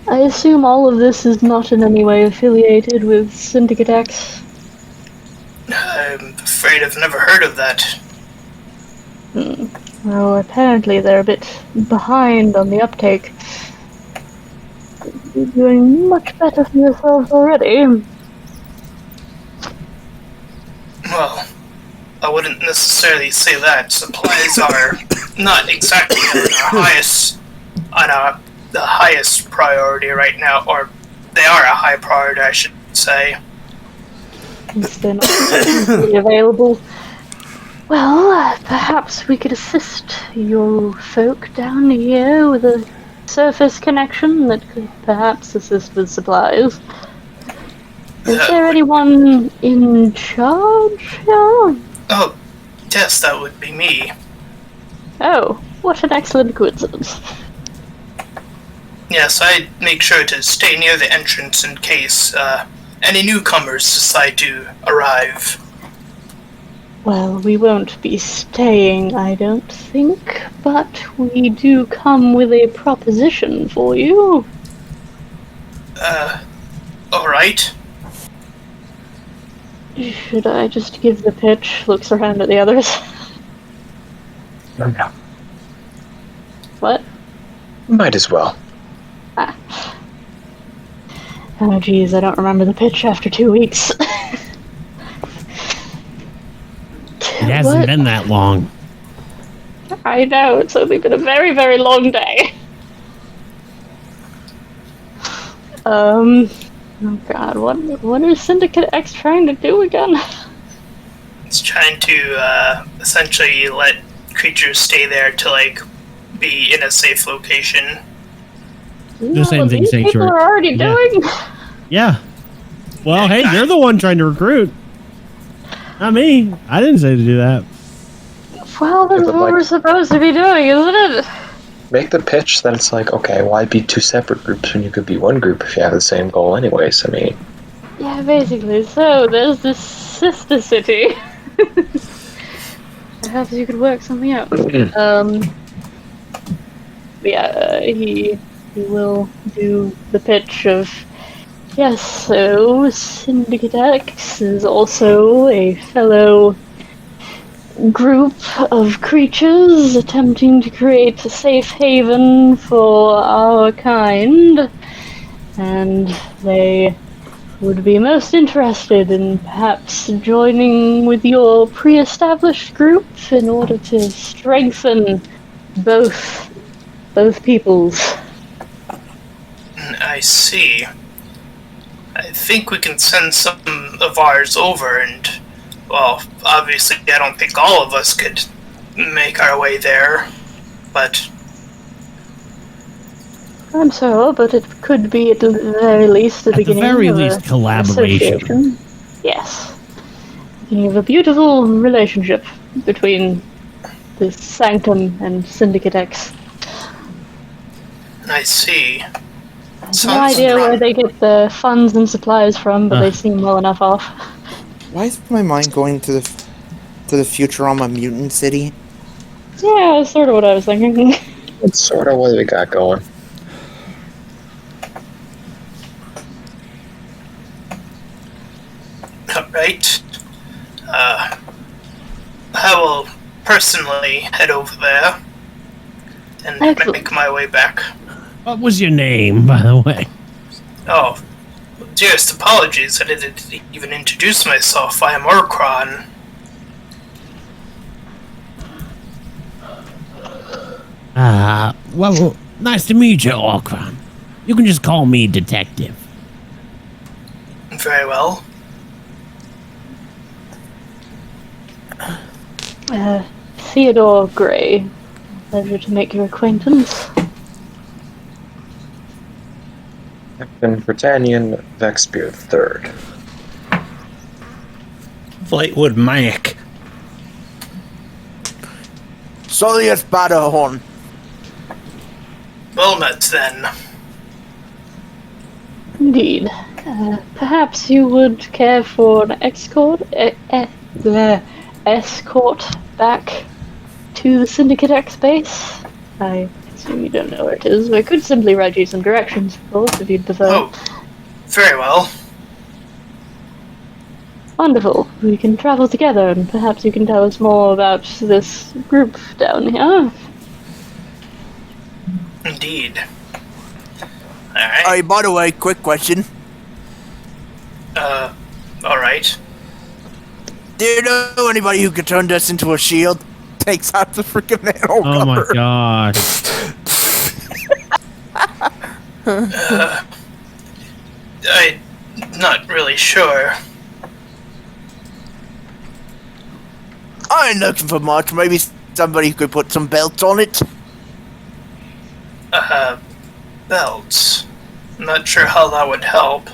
I assume all of this is not in any way affiliated with Syndicate X. I'm afraid I've never heard of that. Well, apparently they're a bit behind on the uptake. You're doing much better for yourselves already. Well, I wouldn't necessarily say that. Supplies are not exactly the highest priority right now, or they are a high priority, I should say. Since they're not really available. Well, perhaps we could assist your folk down here with a surface connection that could perhaps assist with supplies. Is there anyone in charge here? Oh, yes, that would be me. Oh, what an excellent coincidence. Yes, I make sure to stay near the entrance in case any newcomers decide to arrive. Well, we won't be staying, I don't think, but we do come with a proposition for you. Alright. Should I just give the pitch? Looks around at the others. Oh, no. What? Might as well. Ah. Oh geez, I don't remember the pitch after 2 weeks. It hasn't been that long. I know, it's only been a very, very long day. Oh god, what is Syndicate X trying to do again? It's trying to essentially let creatures stay there to be in a safe location. The same thing these people Sanctuary. are already doing. Yeah. Well, hey, you're the one trying to recruit. Not me. I didn't say to do that. Well, that's what we're supposed to be doing, isn't it? Make the pitch, then it's like, okay, why be two separate groups when you could be one group if you have the same goal anyways? I mean... Yeah, basically. So, there's this sister city. Perhaps you could work something out. Yeah, he will do the pitch of... Yes, so Syndicate X is also a fellow group of creatures attempting to create a safe haven for our kind, and they would be most interested in perhaps joining with your pre-established group in order to strengthen both peoples. I see. I think we can send some of ours over and, well, obviously I don't think all of us could make our way there, but... I'm sorry, but it could be at the very least the beginning At the very of least, collaboration. association. Yes. Beginning of a beautiful relationship between the Sanctum and Syndicate X. I see. I have no idea where they get the funds and supplies from, but they seem well enough off. Why is my mind going to the Futurama mutant city? Yeah, that's sort of what I was thinking. That's sort of what we got going. Alright. I will personally head over there and Excellent. make my way back. What was your name, by the way? Oh, dearest apologies, I didn't even introduce myself. I am Urkron. Well, nice to meet you, Orkron. You can just call me Detective. Very well. Theodore Gray. Pleasure to make your acquaintance. Captain Kurtanion, Vexspear III. Fleetwood Mac. Soleas Batterhorn. Well met, then. Indeed. Perhaps you would care for an escort back to the Syndicate X base? I assume you don't know where it is. I could simply write you some directions, of course, if you'd prefer. Oh, very well. Wonderful. We can travel together, and perhaps you can tell us more about this group down here. Indeed. Alright. Hey, by the way, quick question. Alright. Do you know anybody who could turn this into a shield? Takes out the freaking manhole Oh my cover. god. I'm not really sure. I ain't looking for much. Maybe somebody who could put some belts on it. Belts. I'm not sure how that would help.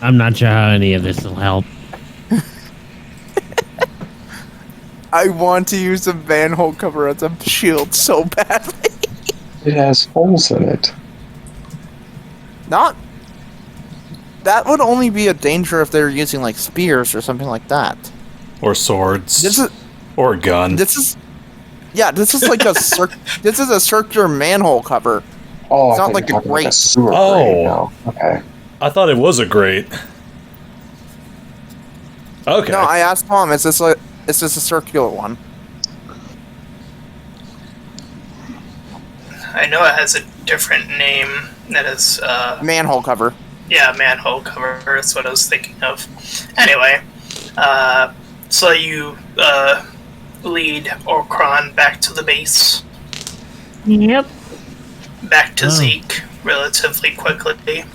I'm not sure how any of this will help. I want to use a manhole cover as a shield so badly. It has holes in it. Not. That would only be a danger if they were using like spears or something like that. Or swords. This is. Or a gun. This is. Yeah, this is like a this is a circular manhole cover. Oh, It's I not thought like you were a talking about grate. sewer Oh. grate now. Okay. I thought it was a grate. Okay. No, I asked Mom. Is this a circular one? I know it has a different name. That is, Manhole cover. yeah, manhole cover. That's what I was thinking of. Anyway, so you, lead Orkron back to the base. Yep. Back to Oh. Zeke relatively quickly.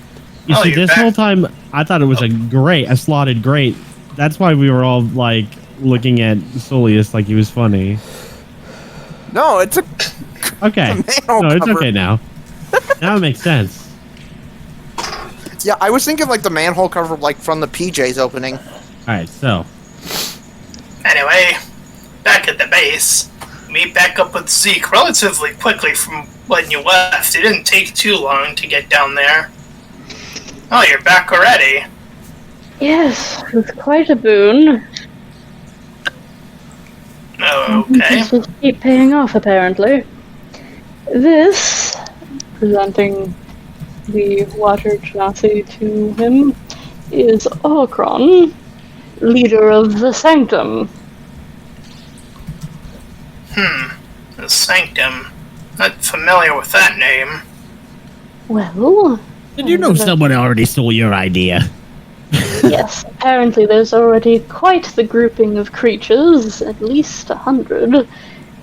You Oh, see, you're this back. whole time, I thought it was a slotted grate. That's why we were all, like, looking at Soleas like he was funny. No, it's a. Okay. It's a manhole No, it's cover. okay now. Now it makes sense. Yeah, I was thinking like the manhole cover, like from the PJ's opening. Alright, so. Anyway, back at the base, meet back up with Zeke relatively quickly from when you left. It didn't take too long to get down there. Oh, you're back already. Yes, it's quite a boon. Oh, okay. This will keep paying off, apparently. This, presenting the water genasi to him, is Orkron, leader of the Sanctum. The Sanctum. Not familiar with that name. Well, Did you know someone already stole your idea? yes, apparently there's already quite the grouping of creatures, at least 100,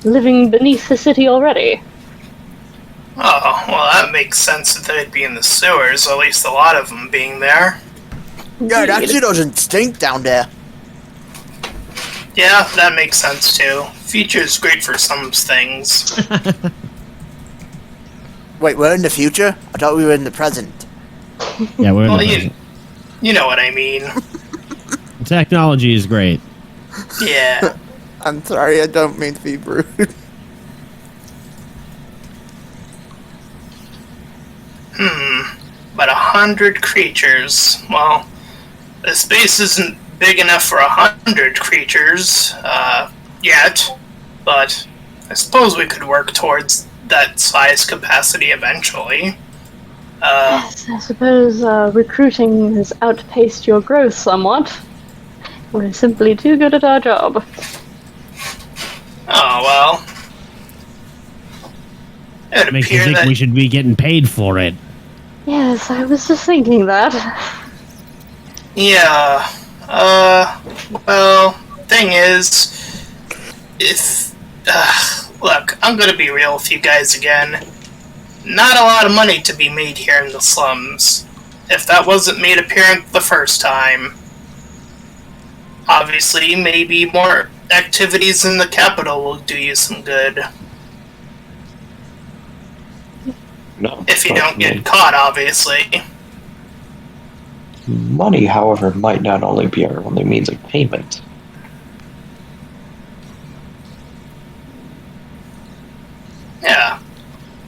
living beneath the city already. Oh, well, that makes sense that they'd be in the sewers, at least a lot of them being there. Yeah, it Indeed. actually doesn't stink down there. Yeah, that makes sense too. Future's great for some things. Wait, we're in the future? I thought we were in the present. Yeah, we're in Well, the you, present. you know what I mean. Technology is great. Yeah. I'm sorry, I don't mean to be rude. But 100 creatures. Well, the space isn't big enough for 100 creatures, yet. But I suppose we could work towards that size capacity eventually. Yes, I suppose recruiting has outpaced your growth somewhat. We're simply too good at our job. Oh, well. It Makes you appears think that... we should be getting paid for it. Yes, I was just thinking that. Yeah. Well, thing is, if... look, I'm gonna be real with you guys again. Not a lot of money to be made here in the slums. If that wasn't made apparent the first time. Obviously, maybe more activities in the capital will do you some good. No. If you but don't get caught, obviously. Money, however, might not only be our only means of payment. Yeah.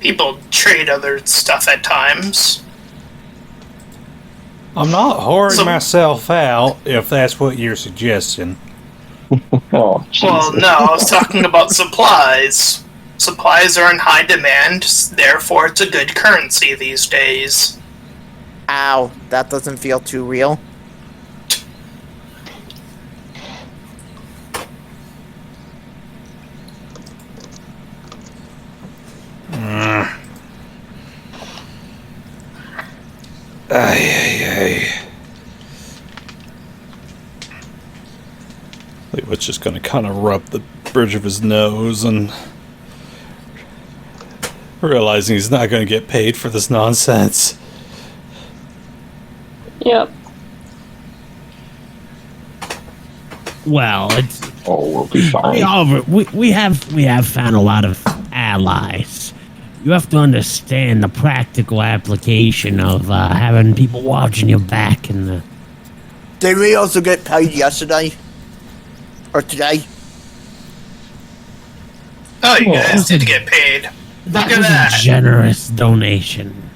People trade other stuff at times. I'm not whoring So- myself out, if that's what you're suggesting. Oh, Jesus. Well, no, I was talking about supplies. Supplies are in high demand, therefore it's a good currency these days. Ow, that doesn't feel too real. Fleetwood's just gonna kind of rub the bridge of his nose and realizing he's not gonna get paid for this nonsense. Yep. Well, it's Oh, we'll be fine. we have found a lot of allies. You have to understand the practical application of having people watching your back and the. Did we also get paid yesterday? Or today? Oh, you guys did get paid. That Look at was that. a generous donation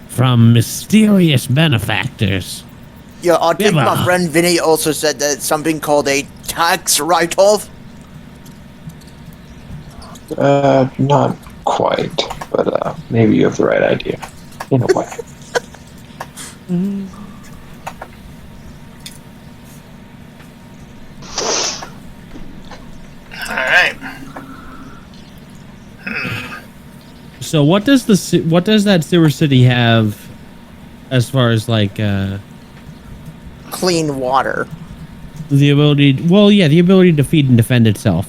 from mysterious benefactors. Yeah, I think Yeah, my friend Vinny also said that it's something called a tax write-off. Not quite, but maybe you have the right idea. In a way. Alright. So what does that sewer city have as far as like Clean water. the ability? Well, yeah, the ability to feed and defend itself.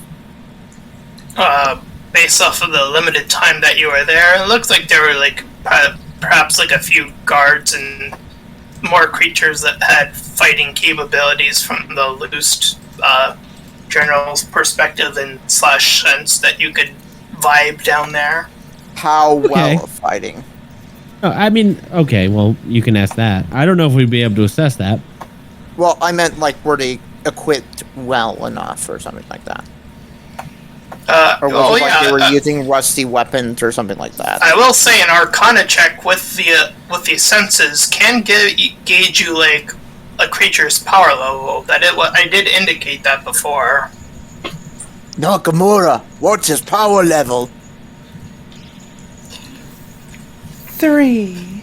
Based off of the limited time that you were there, it looks like there were like perhaps like a few guards and more creatures that had fighting capabilities from the loosed general's perspective and / sense that you could vibe down there. How well Okay. fighting. Oh, I mean, okay, well, you can ask that. I don't know if we'd be able to assess that. Well, I meant like were they equipped well enough or something like that? Or was it like they were using rusty weapons or something like that? I will say an Arcana check with the senses can gauge you like a creature's power level. I did indicate that before. Nakamura, what's his power level? 3.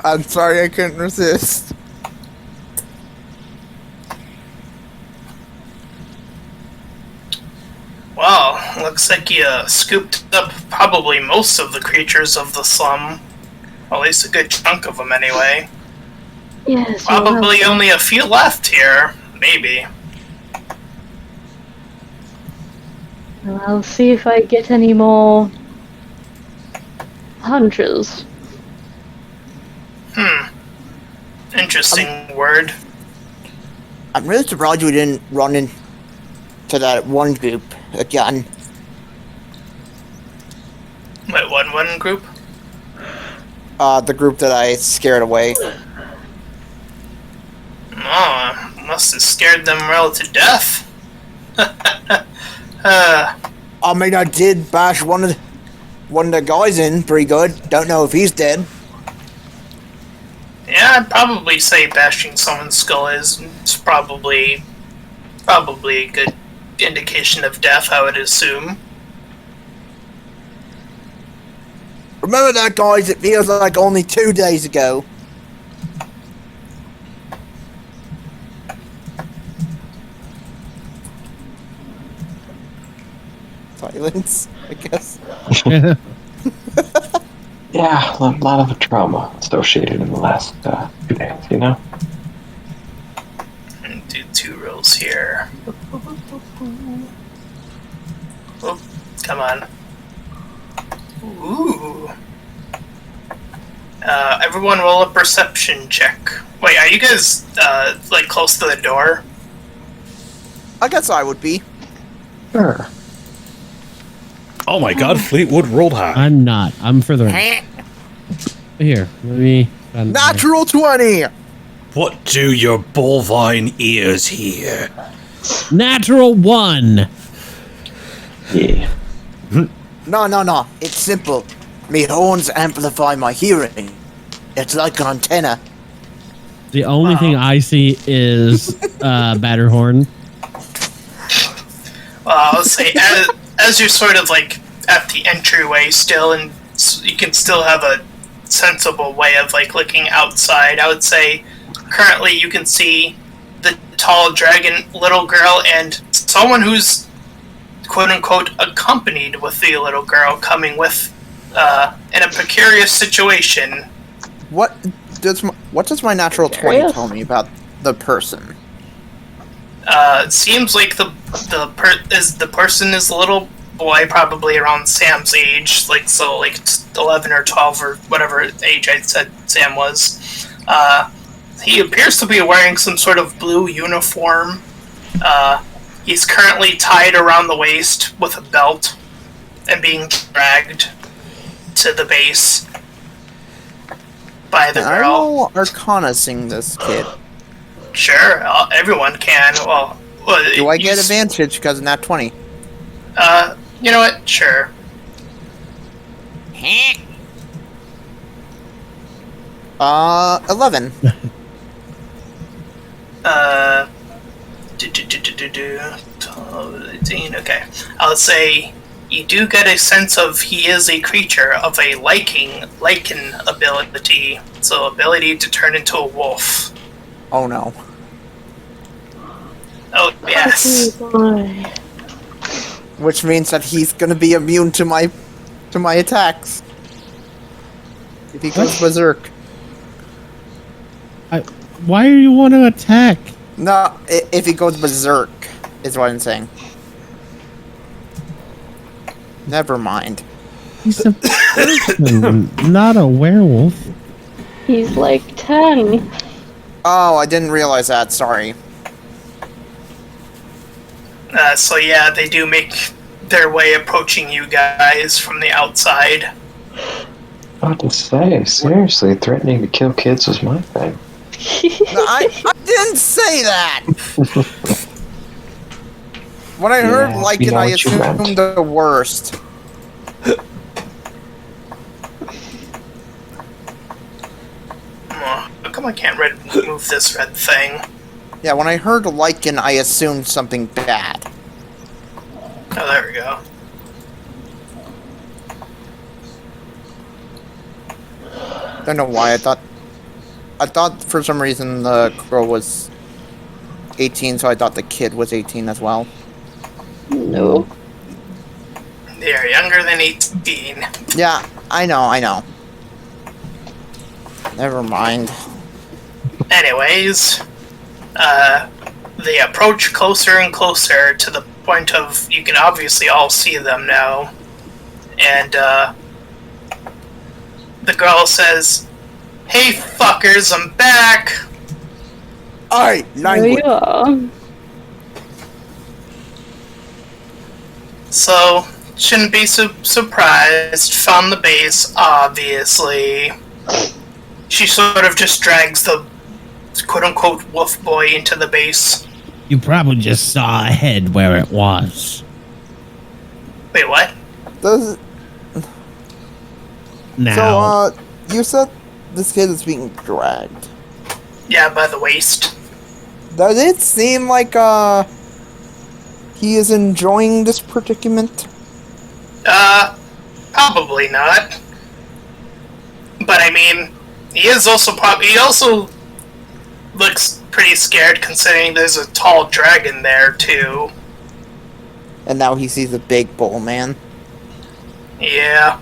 I'm sorry, I couldn't resist. Well, looks like you scooped up probably most of the creatures of the slum. Or at least a good chunk of them, anyway. Yes. Probably only a few left here. Maybe. Well, I'll see if I get any more hunches. Interesting word. I'm really surprised we didn't run into that one group again. Wait, one group? The group that I scared away. Oh, must have scared them well to death. I mean, I did bash one of the guys in pretty good. Don't know if he's dead. Yeah, I'd probably say bashing someone's skull is probably a good indication of death, I would assume. Remember that, guys? It feels like only 2 days ago. Silence, I guess. Yeah, a lot of trauma associated in the last 2 days, you know? And do 2 rolls here. Oh, come on. Ooh. Everyone roll a perception check. Wait, are you guys, like, close to the door? I guess I would be. Sure. Oh my god, Fleetwood rolled high. I'm not. I'm further in. Here, let me. Natural 20! What do your bovine ears hear? Natural 1. Yeah. No. It's simple. Me horns amplify my hearing. It's like an antenna. The only thing I see is Batterhorn. Well, I'll say, as you're sort of, like, at the entryway still, and you can still have a sensible way of, like, looking outside, I would say currently you can see the tall dragon little girl and someone who's quote-unquote accompanied with the little girl coming with in a precarious situation. What does my natural 20 tell me about the person? It seems like the person is a little boy, probably around Sam's age, like 11 or 12 or whatever age I said Sam was. He appears to be wearing some sort of blue uniform. He's currently tied around the waist with a belt and being dragged to the base by the I girl. will Arcana sing this kid. Sure, everyone can. Well, Do I get advantage because of that 20? You know what? Sure. 11. Okay. I'll say you do get a sense of he is a creature of a lichen ability, so ability to turn into a wolf. Oh no. Oh yes. Oh, boy. Which means that he's gonna be immune to my attacks. If he goes berserk. Why do you want to attack? No, if he goes berserk, is what I'm saying. Never mind. He's a person, not a werewolf. He's like 10. Oh, I didn't realize that. Sorry. So yeah, they do make their way approaching you guys from the outside. I have to say, seriously, threatening to kill kids was my thing. No, I didn't say that. When I heard Yeah, Lycan, you know I what you meant. assumed the worst. How come I can't move this red thing? Yeah, when I heard Lycan, I assumed something bad. Oh, there we go. Don't know why. I thought for some reason the girl was 18, so I thought the kid was 18 as well. No. They are younger than 18. Yeah, I know. Never mind. Anyways, they approach closer and closer to the point of you can obviously all see them now. And the girl says, "Hey fuckers, I'm back!" Alright, There language. you are. So, shouldn't be surprised. Found the base, obviously. She sort of just drags the quote-unquote wolf boy into the base. You probably just saw ahead where it was. Wait, what? Does Now, so? You said this kid is being dragged. Yeah, by the waist. Does it seem like he is enjoying this predicament? Probably not. But I mean, he also looks pretty scared considering there's a tall dragon there too. And now he sees a big bull man. Yeah.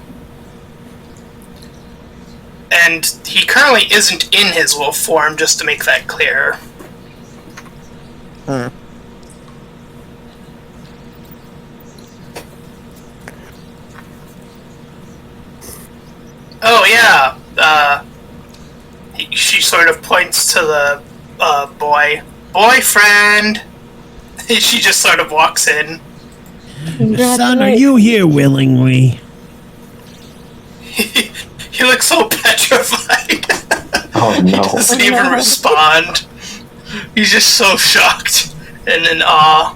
And he currently isn't in his wolf form, just to make that clear. Hmm. Oh yeah, she sort of points to the boyfriend. She just sort of walks in. Son, are you here willingly? He looks so petrified. Oh no. He doesn't even respond. He's just so shocked and in awe.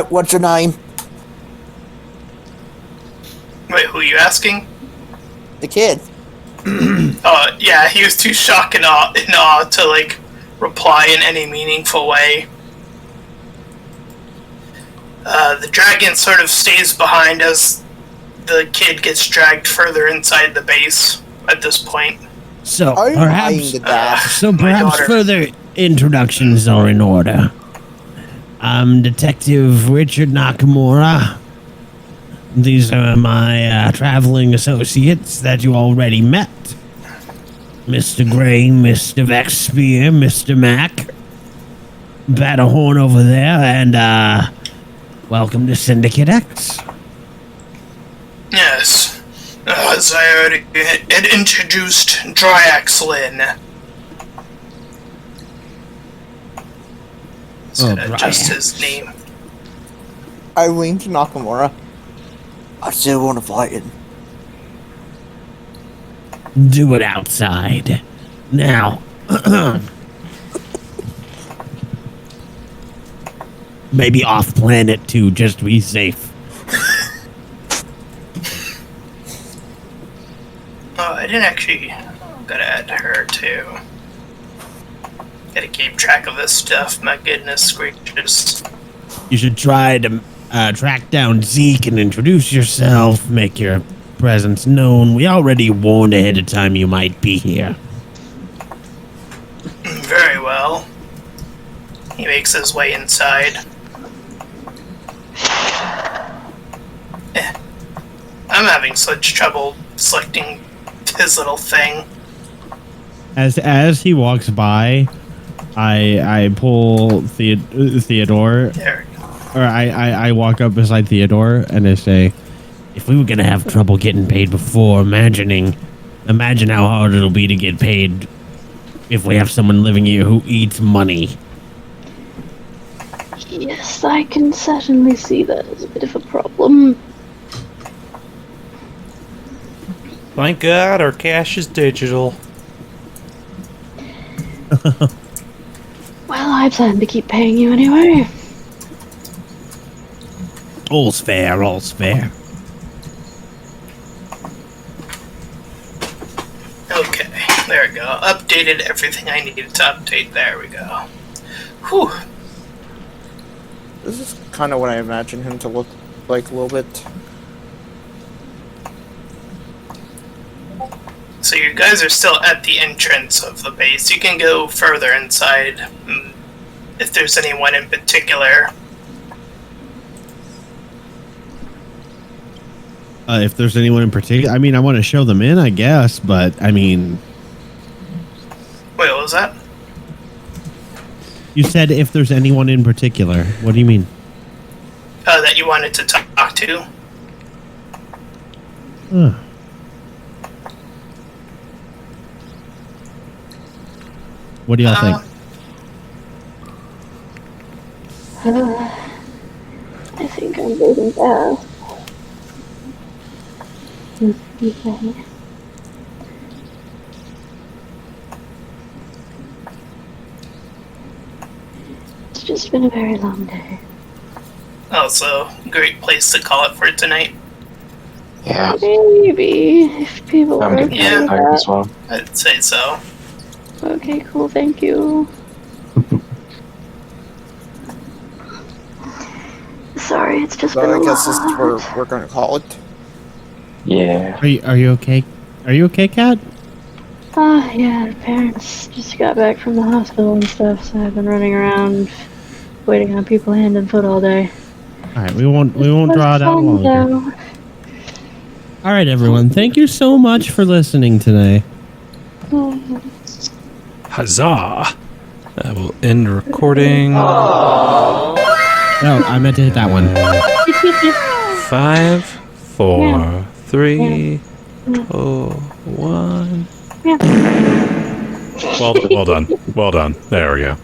What's your name? Wait, who are you asking? The kid. Oh, yeah, he was too shocked and awe to, like, reply in any meaningful way. The dragon sort of stays behind as the kid gets dragged further inside the base at this point. So Are you lying perhaps, to that? so My perhaps daughter. further introductions are in order. I'm Detective Richard Nakamura. These are my traveling associates that you already met. Mr. Gray, Mr. Vexspear, Mr. Mac, Batterhorn over there, and welcome to Syndicate X. Yes. As I already had introduced, Dryaxlin. Oh, Just Dryax. his name. I lean to Nakamura. I still want to fight him. Do it outside. Now, maybe off planet too, just to be safe. Oh, I didn't actually. Gotta add her too. Gotta keep track of this stuff. My goodness gracious. You should try to track down Zeke and introduce yourself, make your presence known. We already warned ahead of time you might be here. Very well. He makes his way inside. I'm having such trouble selecting his little thing. As he walks by, I pull Theodore, There we go. or I walk up beside Theodore and I say, if we were gonna have trouble getting paid before, imagine how hard it'll be to get paid if we have someone living here who eats money. Yes, I can certainly see that as a bit of a problem. Thank God our cash is digital. Well, I plan to keep paying you anyway. All's fair, all's fair. Okay, there we go. Updated everything I needed to update. There we go. Whew. This is kind of what I imagine him to look like a little bit. So you guys are still at the entrance of the base. You can go further inside if there's anyone in particular. If there's anyone in particular, I mean, I want to show them in, I guess, but I mean, Wait, what was that? you said if there's anyone in particular. What do you mean? That you wanted to talk to? Huh. What do y'all think? I think I'm moving fast. Okay. It's just been a very long day. Also, great place to call it for tonight. Yeah, Maybe if people I'm are getting okay with tired as that. well. I'd say so. Okay, cool. Thank you. Sorry, it's just So been I a guess this is lot. where we're gonna call it. Yeah. Are you okay? Are you okay, Kat? Yeah, parents just got back from the hospital and stuff, so I've been running around waiting on people hand and foot all day. All right, we won't Was draw it out fun, longer. though. All right, everyone. Thank you so much for listening today. Huzzah! I will end recording. No, I meant to hit that one. 5, 4, 3, 2, 1. Well done. Well done. There we go.